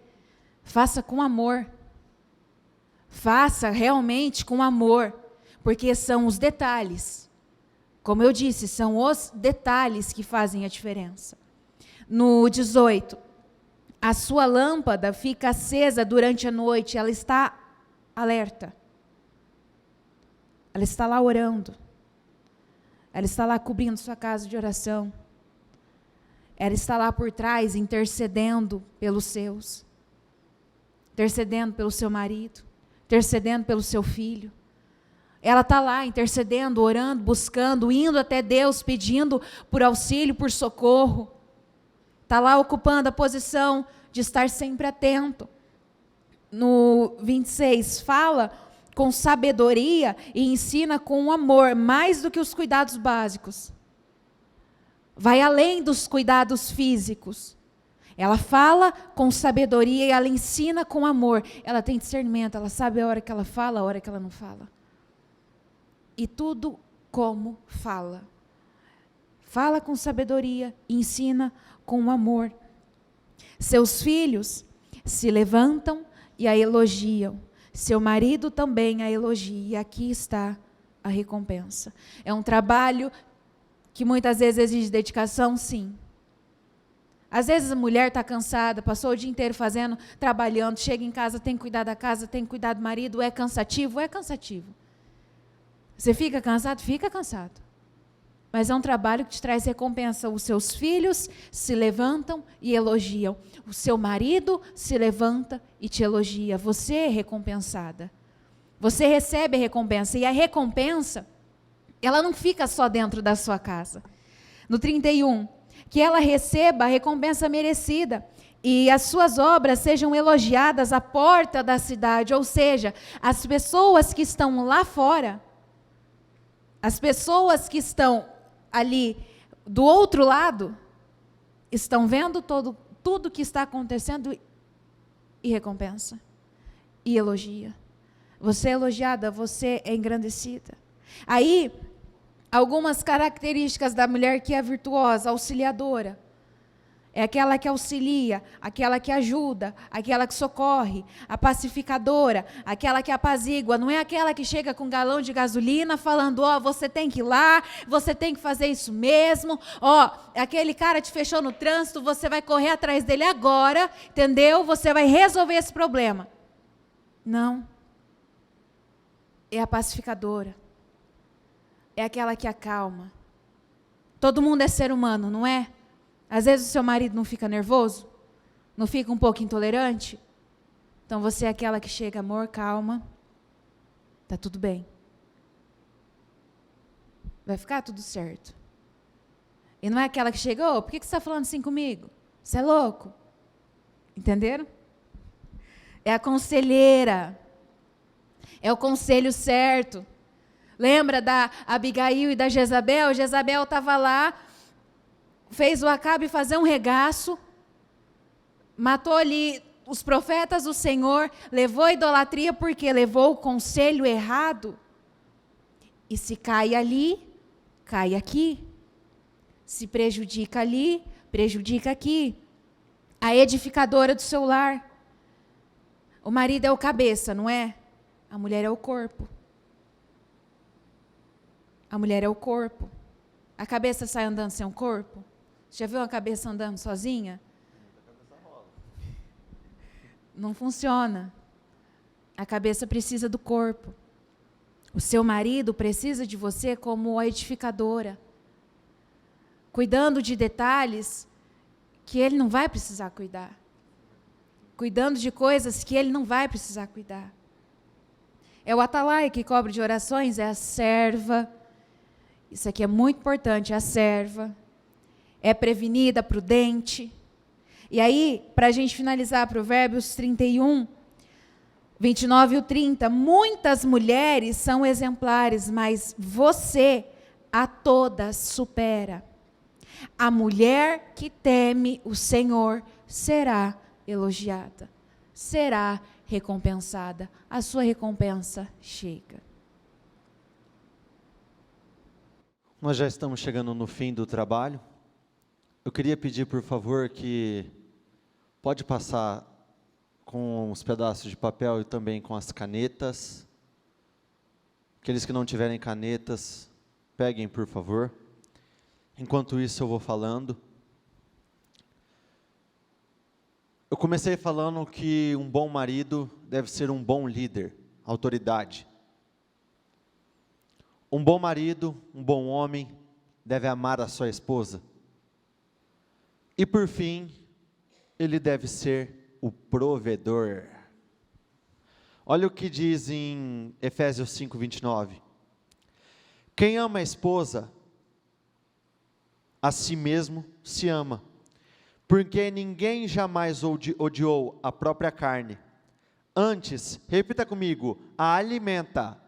faça com amor. Faça realmente com amor, porque são os detalhes. Como eu disse, são os detalhes que fazem a diferença. No 18, a sua lâmpada fica acesa durante a noite, ela está alerta. Ela está lá orando. Ela está lá cobrindo sua casa de oração. Ela está lá por trás intercedendo pelos seus. Intercedendo pelo seu marido. Intercedendo pelo seu filho. Ela está lá intercedendo, orando, buscando, indo até Deus, pedindo por auxílio, por socorro. Está lá ocupando a posição de estar sempre atento. No 26, fala com sabedoria e ensina com amor, mais do que os cuidados básicos. Vai além dos cuidados físicos. Ela fala com sabedoria e ela ensina com amor. Ela tem discernimento, ela sabe a hora que ela fala, a hora que ela não fala. E tudo como fala. Fala com sabedoria, ensina com amor. Seus filhos se levantam e a elogiam. Seu marido também a elogia. E aqui está a recompensa. É um trabalho que muitas vezes exige dedicação, sim. Às vezes a mulher está cansada, passou o dia inteiro fazendo, trabalhando, chega em casa, tem que cuidar da casa, tem que cuidar do marido, é cansativo? É cansativo. Você fica cansado? Fica cansado. Mas é um trabalho que te traz recompensa. Os seus filhos se levantam e elogiam. O seu marido se levanta e te elogia. Você é recompensada. Você recebe a recompensa. E a recompensa, ela não fica só dentro da sua casa. No 31, que ela receba a recompensa merecida e as suas obras sejam elogiadas à porta da cidade. Ou seja, as pessoas que estão lá fora, as pessoas que estão ali do outro lado, estão vendo tudo que está acontecendo e recompensa. E elogia. Você é elogiada, você é engrandecida. Aí, algumas características da mulher que é virtuosa, auxiliadora. É aquela que auxilia, aquela que ajuda, aquela que socorre, a pacificadora, aquela que apazigua. Não é aquela que chega com um galão de gasolina falando, ó, você tem que ir lá, você tem que fazer isso mesmo, ó, aquele cara te fechou no trânsito, você vai correr atrás dele agora, entendeu? Você vai resolver esse problema. Não. É a pacificadora. É aquela que acalma. Todo mundo é ser humano, não é? Às vezes o seu marido não fica nervoso? Não fica um pouco intolerante? Então você é aquela que chega, amor, calma. Tá tudo bem. Vai ficar tudo certo. E não é aquela que chega, ô, por que você está falando assim comigo? Você é louco? Entenderam? É a conselheira. É o conselho certo. Lembra da Abigail e da Jezabel? Jezabel estava lá, fez o Acabe fazer um regaço, matou ali os profetas do Senhor, levou a idolatria porque levou o conselho errado. E se cai ali, cai aqui. Se prejudica ali, prejudica aqui. A edificadora do seu lar. O marido é o cabeça, não é? A mulher é o corpo. A mulher é o corpo. A cabeça sai andando sem um corpo? Já viu a cabeça andando sozinha? Não funciona. A cabeça precisa do corpo. O seu marido precisa de você como a edificadora, cuidando de detalhes que ele não vai precisar cuidar, cuidando de coisas que ele não vai precisar cuidar. É o atalaia que cobre de orações, é a serva. Isso aqui é muito importante, é a serva. É prevenida, prudente. E aí, para a gente finalizar, Provérbios 31, 29 e 30, muitas mulheres são exemplares, mas você a todas supera. A mulher que teme o Senhor será elogiada, será recompensada. A sua recompensa chega. Nós já estamos chegando no fim do trabalho. Eu queria pedir, por favor, que pode passar com os pedaços de papel e também com as canetas. Aqueles que não tiverem canetas, peguem, por favor. Enquanto isso, eu vou falando. Eu comecei falando que um bom marido deve ser um bom líder, autoridade. Um bom marido, um bom homem, deve amar a sua esposa. E por fim, ele deve ser o provedor. Olha o que diz em Efésios 5, 29. Quem ama a esposa, a si mesmo se ama, porque ninguém jamais odiou a própria carne. Antes, repita comigo, a alimenta,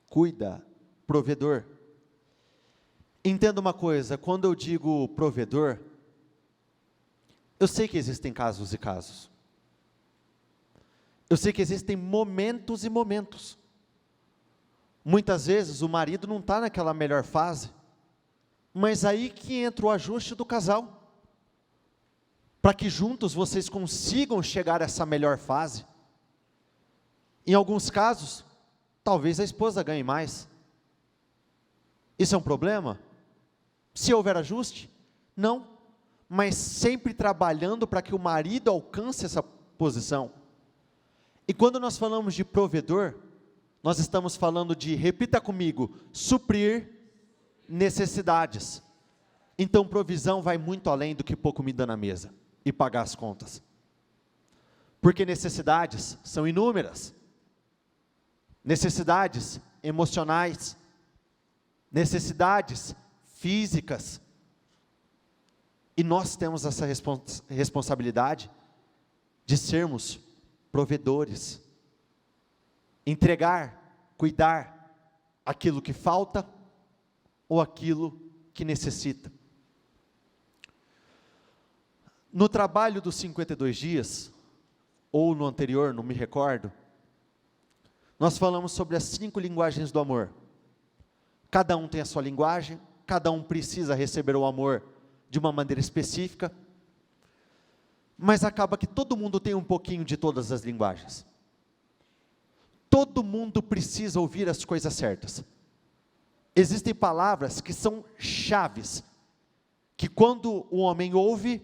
cuida, provedor. Entenda uma coisa, quando eu digo provedor, eu sei que existem casos e casos. Eu sei que existem momentos e momentos. Muitas vezes o marido não está naquela melhor fase, mas aí que entra o ajuste do casal, para que juntos vocês consigam chegar a essa melhor fase. Em alguns casos, talvez a esposa ganhe mais. Isso é um problema? Se houver ajuste? Não, mas sempre trabalhando para que o marido alcance essa posição. E quando nós falamos de provedor, nós estamos falando de, repita comigo, suprir necessidades. Então provisão vai muito além do que pôr comida na mesa e pagar as contas. Porque necessidades são inúmeras. Necessidades emocionais, necessidades físicas. E nós temos essa responsabilidade de sermos provedores. Entregar, cuidar aquilo que falta ou aquilo que necessita. No trabalho dos 52 dias, ou no anterior, não me recordo, nós falamos sobre as 5 linguagens do amor. Cada um tem a sua linguagem, cada um precisa receber o amor de uma maneira específica, mas acaba que todo mundo tem um pouquinho de todas as linguagens. Todo mundo precisa ouvir as coisas certas. Existem palavras que são chaves, que quando o homem ouve,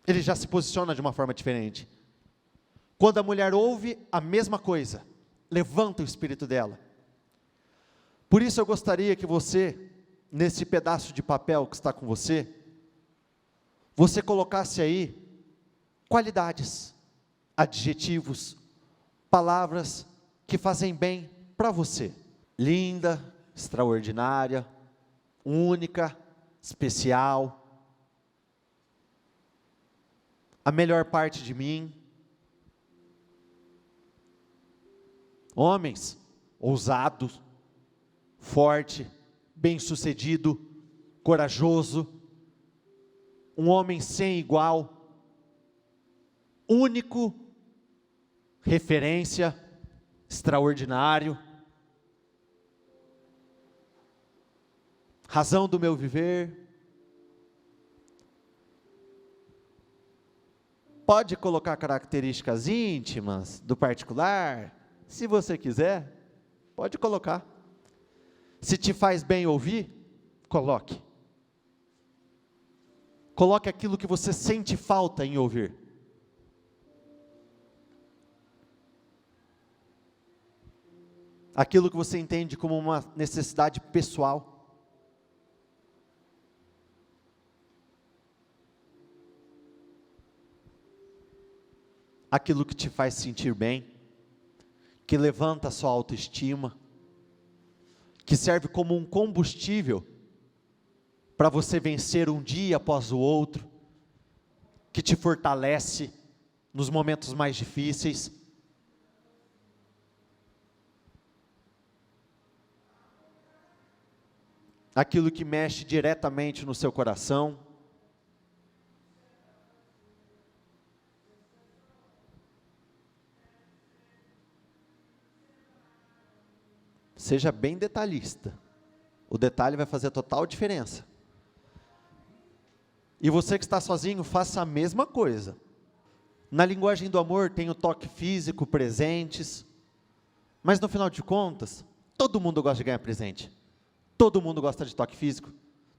ele já se posiciona de uma forma diferente. Quando a mulher ouve, a mesma coisa, levanta o espírito dela. Por isso eu gostaria que você, nesse pedaço de papel que está com você, você colocasse aí qualidades, adjetivos, palavras que fazem bem para você. Linda, extraordinária, única, especial, a melhor parte de mim. Homens, ousado, forte, bem-sucedido, corajoso, um homem sem igual, único, referência, extraordinário, razão do meu viver. Pode colocar características íntimas, do particular, se você quiser, pode colocar. Se te faz bem ouvir, coloque. Coloque aquilo que você sente falta em ouvir. Aquilo que você entende como uma necessidade pessoal. Aquilo que te faz sentir bem, que levanta a sua autoestima, que serve como um combustível para você vencer um dia após o outro, que te fortalece nos momentos mais difíceis. Aquilo que mexe diretamente no seu coração. Seja bem detalhista. O detalhe vai fazer total diferença. E você que está sozinho, faça a mesma coisa. Na linguagem do amor tem o toque físico, presentes. Mas no final de contas, todo mundo gosta de ganhar presente. Todo mundo gosta de toque físico.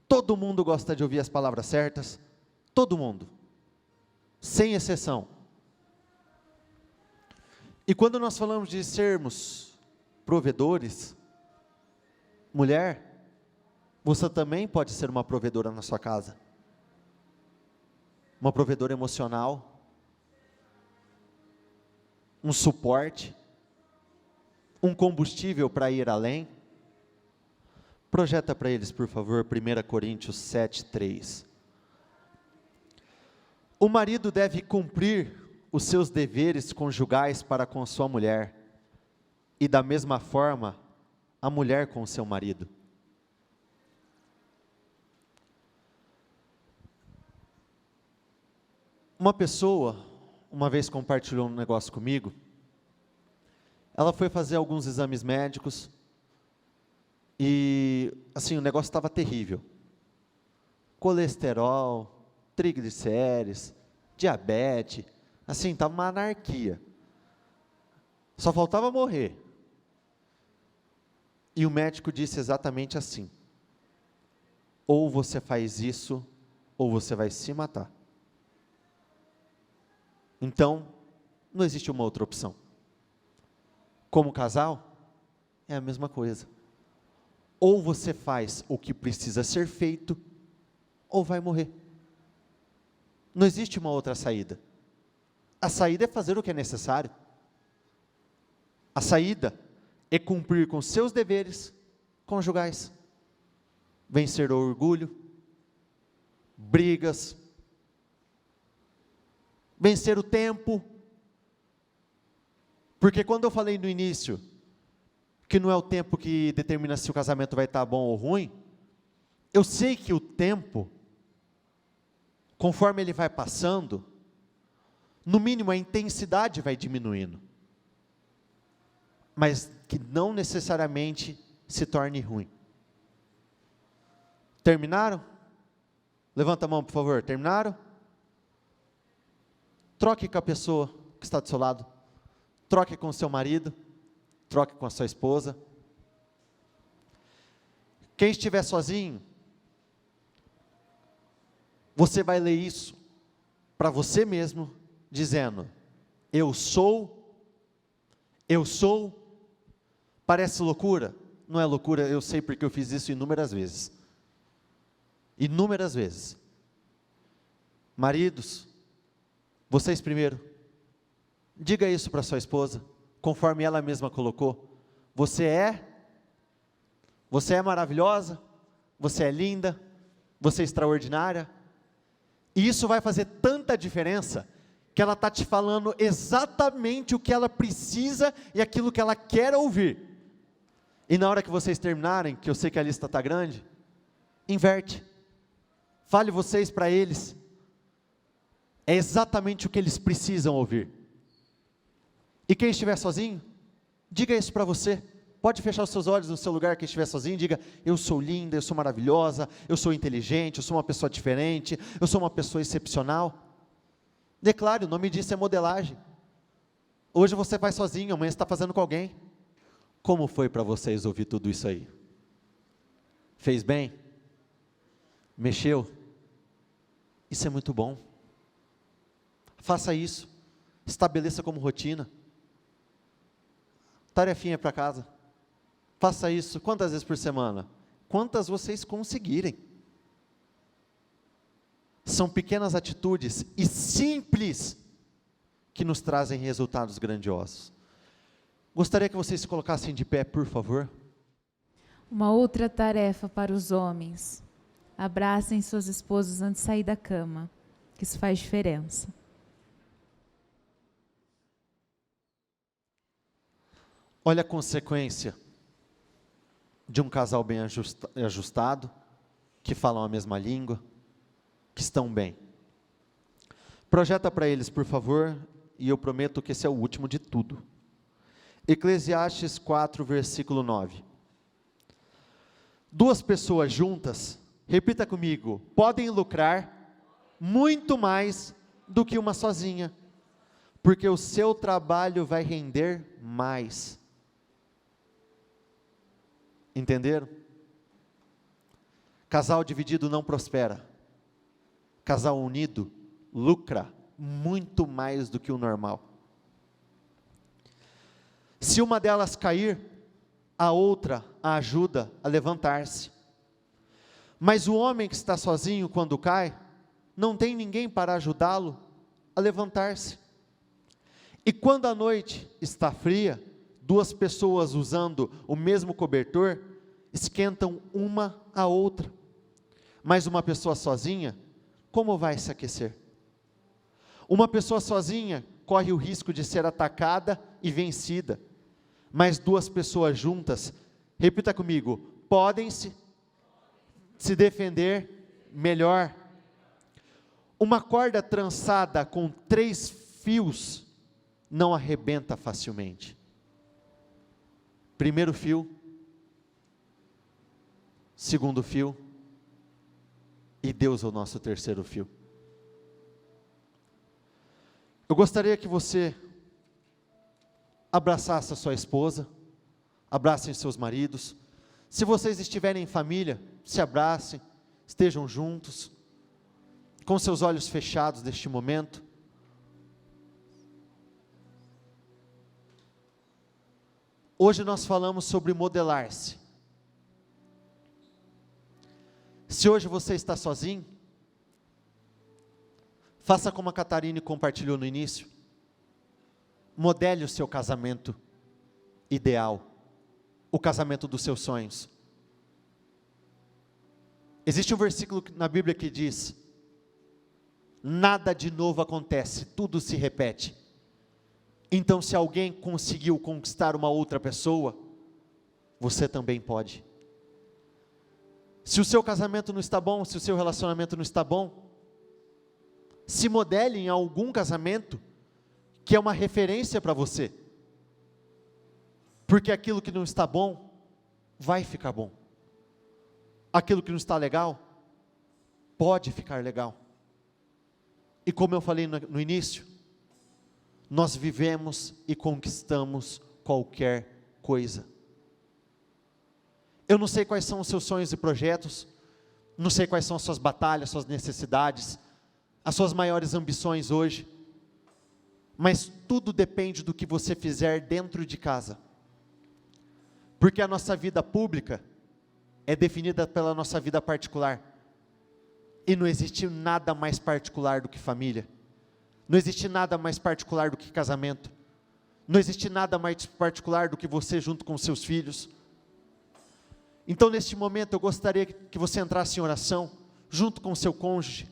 Todo mundo gosta de ouvir as palavras certas. Todo mundo. Sem exceção. E quando nós falamos de sermos provedores, mulher, você também pode ser uma provedora na sua casa. Uma provedora emocional, um suporte, um combustível para ir além. Projeta para eles, por favor, 1 Coríntios 7:3. O marido deve cumprir os seus deveres conjugais para com sua mulher, e da mesma forma, a mulher com o seu marido. Uma pessoa, uma vez compartilhou um negócio comigo, ela foi fazer alguns exames médicos, e assim, o negócio estava terrível. Colesterol, triglicérides, diabetes, assim, estava uma anarquia. Só faltava morrer. E o médico disse exatamente assim: ou você faz isso, ou você vai se matar. Então, não existe uma outra opção. Como casal, é a mesma coisa. Ou você faz o que precisa ser feito, ou vai morrer. Não existe uma outra saída. A saída é fazer o que é necessário. A saída é cumprir com seus deveres conjugais. Vencer o orgulho, brigas, vencer o tempo. Porque quando eu falei no início, que não é o tempo que determina se o casamento vai estar bom ou ruim, eu sei que o tempo, conforme ele vai passando, no mínimo a intensidade vai diminuindo, mas que não necessariamente se torne ruim. Terminaram? Levanta a mão, por favor. Terminaram? Troque com a pessoa que está do seu lado, troque com o seu marido, troque com a sua esposa. Quem estiver sozinho, você vai ler isso para você mesmo, dizendo: eu sou, parece loucura? Não é loucura, eu sei porque eu fiz isso inúmeras vezes. Inúmeras vezes. Maridos, vocês primeiro, diga isso para sua esposa, conforme ela mesma colocou: você é maravilhosa, você é linda, você é extraordinária. E isso vai fazer tanta diferença, que ela está te falando exatamente o que ela precisa e aquilo que ela quer ouvir. E na hora que vocês terminarem, que eu sei que a lista está grande, inverte. Fale vocês para eles. É exatamente o que eles precisam ouvir. E quem estiver sozinho, diga isso para você. Pode fechar os seus olhos no seu lugar, quem estiver sozinho, diga: eu sou linda, eu sou maravilhosa, eu sou inteligente, eu sou uma pessoa diferente, eu sou uma pessoa excepcional. Declare, o nome disso é modelagem. Hoje você faz sozinho, amanhã você está fazendo com alguém. Como foi para vocês ouvir tudo isso aí? Fez bem? Mexeu? Isso é muito bom. Faça isso, estabeleça como rotina. Tarefinha para casa. Faça isso quantas vezes por semana? Quantas vocês conseguirem. São pequenas atitudes e simples que nos trazem resultados grandiosos. Gostaria que vocês se colocassem de pé, por favor. Uma outra tarefa para os homens. Abracem suas esposas antes de sair da cama, que isso faz diferença. Olha a consequência de um casal bem ajustado, que falam a mesma língua, que estão bem. Projeta para eles, por favor, e eu prometo que esse é o último de tudo. Eclesiastes 4, versículo 9. Duas pessoas juntas, repita comigo, podem lucrar muito mais do que uma sozinha, porque o seu trabalho vai render mais. Entenderam? Casal dividido não prospera. Casal unido lucra muito mais do que o normal. Se uma delas cair, a outra a ajuda a levantar-se. Mas o homem que está sozinho quando cai, não tem ninguém para ajudá-lo a levantar-se. E quando a noite está fria, duas pessoas usando o mesmo cobertor, esquentam uma a outra. Mas uma pessoa sozinha, como vai se aquecer? Uma pessoa sozinha corre o risco de ser atacada e vencida. Mas duas pessoas juntas, repita comigo, podem se defender melhor. Uma corda trançada com 3 fios não arrebenta facilmente. Primeiro fio, segundo fio, e Deus é o nosso terceiro fio. Eu gostaria que você abraçasse a sua esposa, abracem seus maridos. Se vocês estiverem em família, se abracem, estejam juntos, com seus olhos fechados neste momento. Hoje nós falamos sobre modelar-se. Se hoje você está sozinho, faça como a Catarine compartilhou no início. Modele o seu casamento ideal, o casamento dos seus sonhos. Existe um versículo na Bíblia que diz: nada de novo acontece, tudo se repete. Então, se alguém conseguiu conquistar uma outra pessoa, você também pode. Se o seu casamento não está bom, se o seu relacionamento não está bom, se modele em algum casamento que é uma referência para você. Porque aquilo que não está bom, vai ficar bom. Aquilo que não está legal, pode ficar legal. E como eu falei no início, nós vivemos e conquistamos qualquer coisa. Eu não sei quais são os seus sonhos e projetos, não sei quais são as suas batalhas, suas necessidades, as suas maiores ambições hoje, mas tudo depende do que você fizer dentro de casa, porque a nossa vida pública é definida pela nossa vida particular, e não existe nada mais particular do que família, não existe nada mais particular do que casamento, não existe nada mais particular do que você junto com seus filhos. Então neste momento eu gostaria que você entrasse em oração, junto com o seu cônjuge,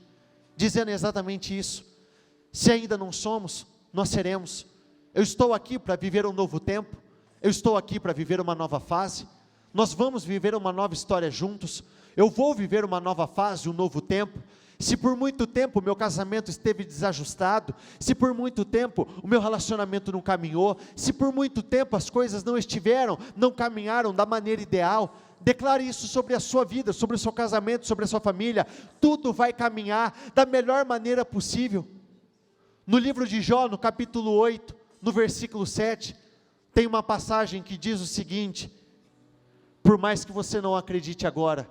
dizendo exatamente isso: se ainda não somos, nós seremos. Eu estou aqui para viver um novo tempo, eu estou aqui para viver uma nova fase, nós vamos viver uma nova história juntos, eu vou viver uma nova fase, um novo tempo. Se por muito tempo o meu casamento esteve desajustado, se por muito tempo o meu relacionamento não caminhou, se por muito tempo as coisas não caminharam da maneira ideal, declare isso sobre a sua vida, sobre o seu casamento, sobre a sua família. Tudo vai caminhar da melhor maneira possível. No livro de Jó, no capítulo 8, no versículo 7, tem uma passagem que diz o seguinte: por mais que você não acredite agora,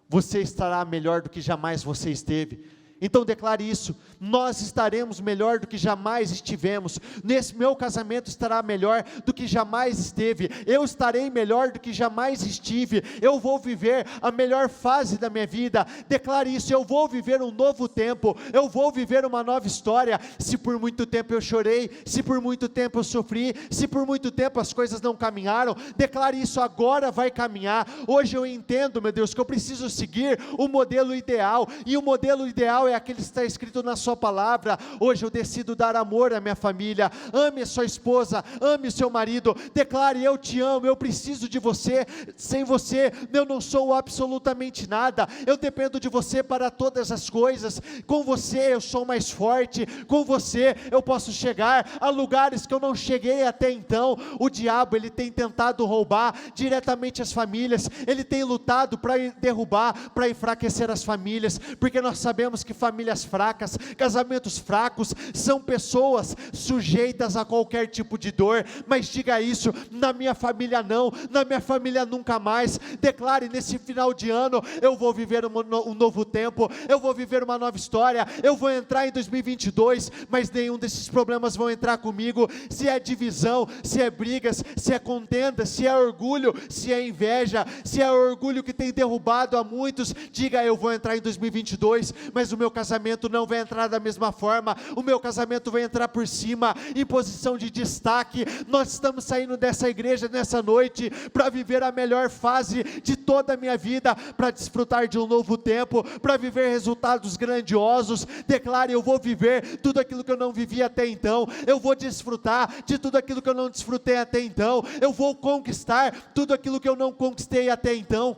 você estará melhor do que jamais você esteve. Então declare isso: nós estaremos melhor do que jamais estivemos, nesse meu casamento estará melhor do que jamais esteve, eu estarei melhor do que jamais estive, eu vou viver a melhor fase da minha vida. Declare isso: eu vou viver um novo tempo, eu vou viver uma nova história. Se por muito tempo eu chorei, se por muito tempo eu sofri, se por muito tempo as coisas não caminharam, declare isso: agora vai caminhar. Hoje eu entendo, meu Deus, que eu preciso seguir o modelo ideal, e o modelo ideal é aquele que está escrito na sua palavra. Hoje eu decido dar amor à minha família. Ame a sua esposa, ame o seu marido, declare: eu te amo, eu preciso de você, sem você eu não sou absolutamente nada, eu dependo de você para todas as coisas, com você eu sou mais forte, com você eu posso chegar a lugares que eu não cheguei até então. O diabo, ele tem tentado roubar diretamente as famílias, ele tem lutado para derrubar, para enfraquecer as famílias, porque nós sabemos que famílias fracas, casamentos fracos, são pessoas sujeitas a qualquer tipo de dor. Mas diga isso: na minha família não, na minha família nunca mais. Declare: nesse final de ano, eu vou viver um novo tempo, eu vou viver uma nova história, eu vou entrar em 2022, mas nenhum desses problemas vão entrar comigo. Se é divisão, se é brigas, se é contenda, se é orgulho, se é inveja, se é orgulho que tem derrubado a muitos, diga: eu vou entrar em 2022, mas o meu casamento não vai entrar da mesma forma, o meu casamento vai entrar por cima, em posição de destaque. Nós estamos saindo dessa igreja nessa noite para viver a melhor fase de toda a minha vida, para desfrutar de um novo tempo, para viver resultados grandiosos. Declare: eu vou viver tudo aquilo que eu não vivi até então, eu vou desfrutar de tudo aquilo que eu não desfrutei até então, eu vou conquistar tudo aquilo que eu não conquistei até então.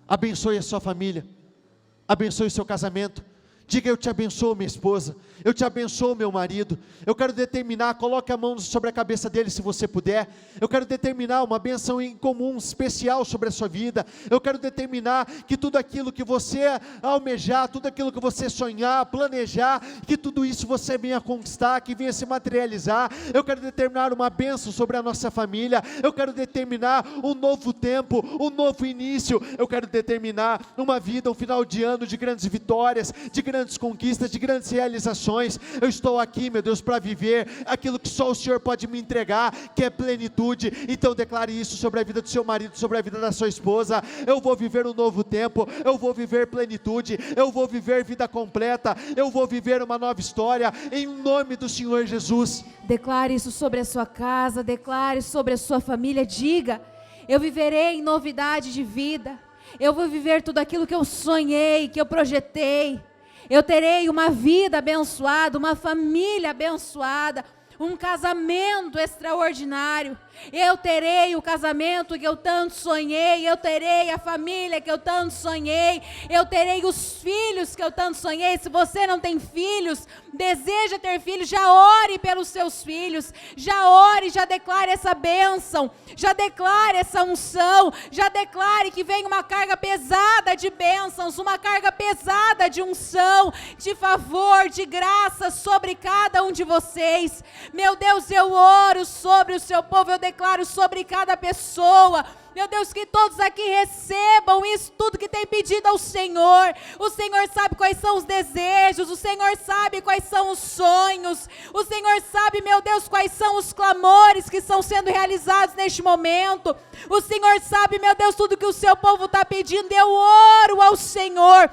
Abençoe a sua família, abençoe o seu casamento. Diga: eu te abençoo, minha esposa, eu te abençoo, meu marido. Eu quero determinar, coloque a mão sobre a cabeça dele se você puder. Eu quero determinar uma bênção em comum, especial sobre a sua vida. Eu quero determinar que tudo aquilo que você almejar, tudo aquilo que você sonhar, planejar, que tudo isso você venha conquistar, que venha se materializar. Eu quero determinar uma bênção sobre a nossa família. Eu quero determinar um novo tempo, um novo início. Eu quero determinar uma vida, um final de ano de grandes vitórias, de grandes conquistas, de grandes realizações. Eu estou aqui, meu Deus, para viver aquilo que só o Senhor pode me entregar, que é plenitude. Então declare isso sobre a vida do seu marido, sobre a vida da sua esposa: eu vou viver um novo tempo, eu vou viver plenitude, eu vou viver vida completa, eu vou viver uma nova história, em nome do Senhor Jesus. Declare isso sobre a sua casa, declare sobre a sua família. Diga: eu viverei em novidade de vida, eu vou viver tudo aquilo que eu sonhei, que eu projetei. Eu terei uma vida abençoada, uma família abençoada, um casamento extraordinário. Eu terei o casamento que eu tanto sonhei, eu terei a família que eu tanto sonhei, eu terei os filhos que eu tanto sonhei. Se você não tem filhos, deseja ter filhos, já ore pelos seus filhos, já ore, já declare essa bênção, já declare essa unção, já declare que vem uma carga pesada de bênçãos, uma carga pesada de unção, de favor, de graça sobre cada um de vocês. Meu Deus, eu oro sobre o seu povo, eu declaro sobre cada pessoa. Meu Deus, que todos aqui recebam isso tudo que tem pedido ao Senhor. O Senhor sabe quais são os desejos, o Senhor sabe quais são os sonhos, o Senhor sabe, meu Deus, quais são os clamores que estão sendo realizados neste momento. O Senhor sabe, meu Deus, tudo que o seu povo está pedindo. Eu oro ao Senhor.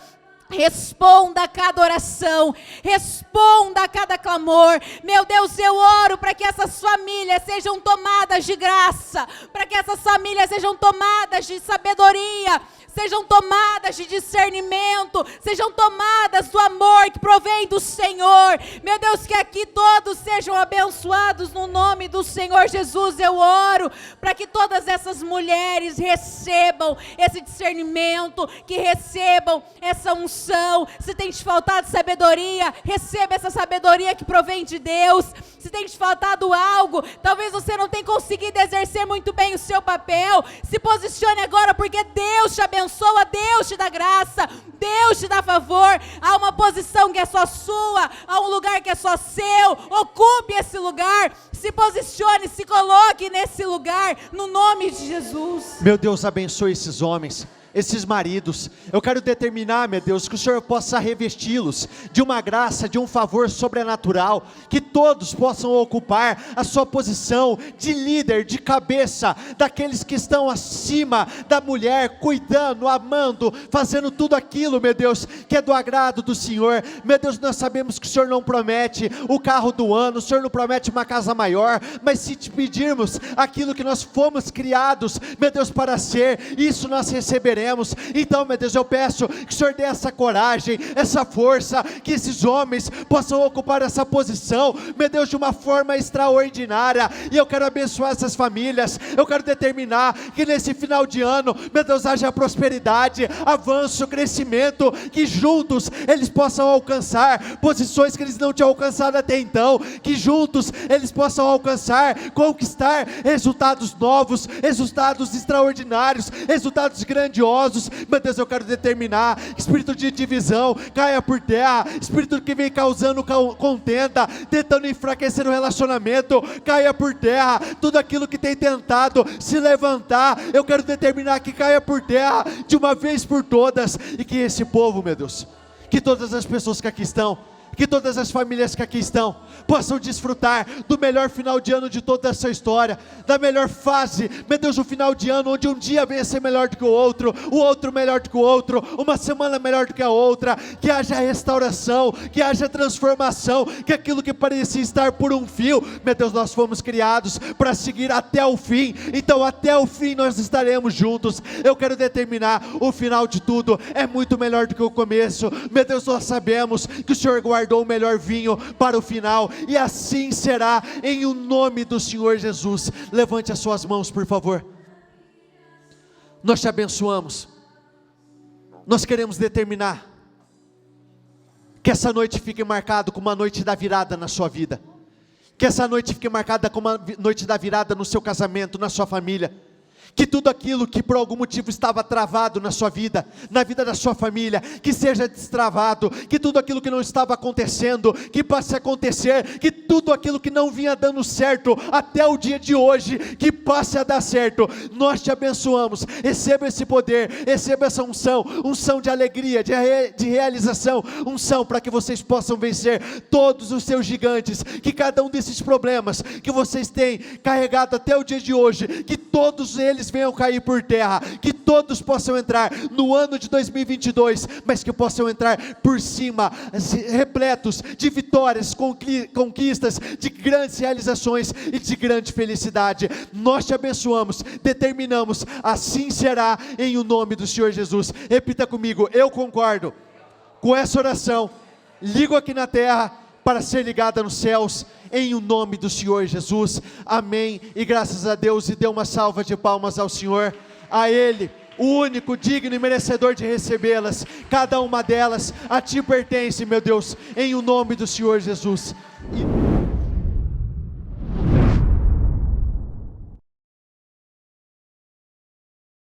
Responda a cada oração, responda a cada clamor. Meu Deus, eu oro para que essas famílias sejam tomadas de graça, para que essas famílias sejam tomadas de sabedoria, sejam tomadas de discernimento, sejam tomadas do amor que provém do Senhor. Meu Deus, que aqui todos sejam abençoados no nome do Senhor Jesus. Eu oro para que todas essas mulheres recebam esse discernimento, que recebam essa unção. Se tem te faltado sabedoria, receba essa sabedoria que provém de Deus. Se tem te faltado algo, talvez você não tenha conseguido exercer muito bem o seu papel, se posicione agora, porque Deus te abençoa, Deus te dá graça, Deus te dá favor. Há uma posição que é só sua, há um lugar que é só seu. Ocupe esse lugar, se posicione, se coloque nesse lugar, no nome de Jesus. Meu Deus, abençoe esses homens, esses maridos. Eu quero determinar, meu Deus, que o Senhor possa revesti-los de uma graça, de um favor sobrenatural, que todos possam ocupar a sua posição de líder, de cabeça, daqueles que estão acima da mulher, cuidando, amando, fazendo tudo aquilo, meu Deus, que é do agrado do Senhor. Meu Deus, nós sabemos que o Senhor não promete o carro do ano, o Senhor não promete uma casa maior, mas se te pedirmos aquilo que nós fomos criados, meu Deus, para ser, isso nós receberemos. Então, meu Deus, eu peço que o Senhor dê essa coragem, essa força, que esses homens possam ocupar essa posição, meu Deus, de uma forma extraordinária. E eu quero abençoar essas famílias. Eu quero determinar que nesse final de ano, meu Deus, haja prosperidade, avanço, crescimento, que juntos eles possam alcançar posições que eles não tinham alcançado até então, que juntos eles possam alcançar, conquistar resultados novos, resultados extraordinários, resultados grandiosos. Meu Deus, eu quero determinar, espírito de divisão, caia por terra, espírito que vem causando contenda, tentando enfraquecer o relacionamento, caia por terra, tudo aquilo que tem tentado se levantar, eu quero determinar que caia por terra, de uma vez por todas, e que esse povo, meu Deus, que todas as pessoas que aqui estão, que todas as famílias que aqui estão, possam desfrutar do melhor final de ano de toda essa história, da melhor fase, meu Deus, o final de ano, onde um dia venha ser melhor do que o outro melhor do que o outro, uma semana melhor do que a outra, que haja restauração, que haja transformação, que aquilo que parecia estar por um fio, meu Deus, nós fomos criados para seguir até o fim, então até o fim nós estaremos juntos. Eu quero determinar, o final de tudo é muito melhor do que o começo, meu Deus, nós sabemos que o Senhor guardou o melhor vinho para o final, e assim será, em o nome do Senhor Jesus. Levante as suas mãos, por favor. Nós te abençoamos. Nós queremos determinar que essa noite fique marcada como uma noite da virada na sua vida, que essa noite fique marcada como uma noite da virada no seu casamento, na sua família, que tudo aquilo que por algum motivo estava travado na sua vida, na vida da sua família, que seja destravado, que tudo aquilo que não estava acontecendo, que passe a acontecer, que tudo aquilo que não vinha dando certo até o dia de hoje, que passe a dar certo. Nós te abençoamos, receba esse poder, receba essa unção de alegria, de realização, unção para que vocês possam vencer todos os seus gigantes, que cada um desses problemas que vocês têm carregado até o dia de hoje, que todos eles venham cair por terra, que todos possam entrar no ano de 2022, mas que possam entrar por cima, repletos de vitórias, conquistas, de grandes realizações e de grande felicidade. Nós te abençoamos, determinamos, assim será, em o nome do Senhor Jesus. Repita comigo: eu concordo com essa oração, ligo aqui na terra para ser ligada nos céus, em o nome do Senhor Jesus. Amém, e graças a Deus. E dê uma salva de palmas ao Senhor, a Ele, o único digno e merecedor de recebê-las, cada uma delas a Ti pertence, meu Deus, em o nome do Senhor Jesus.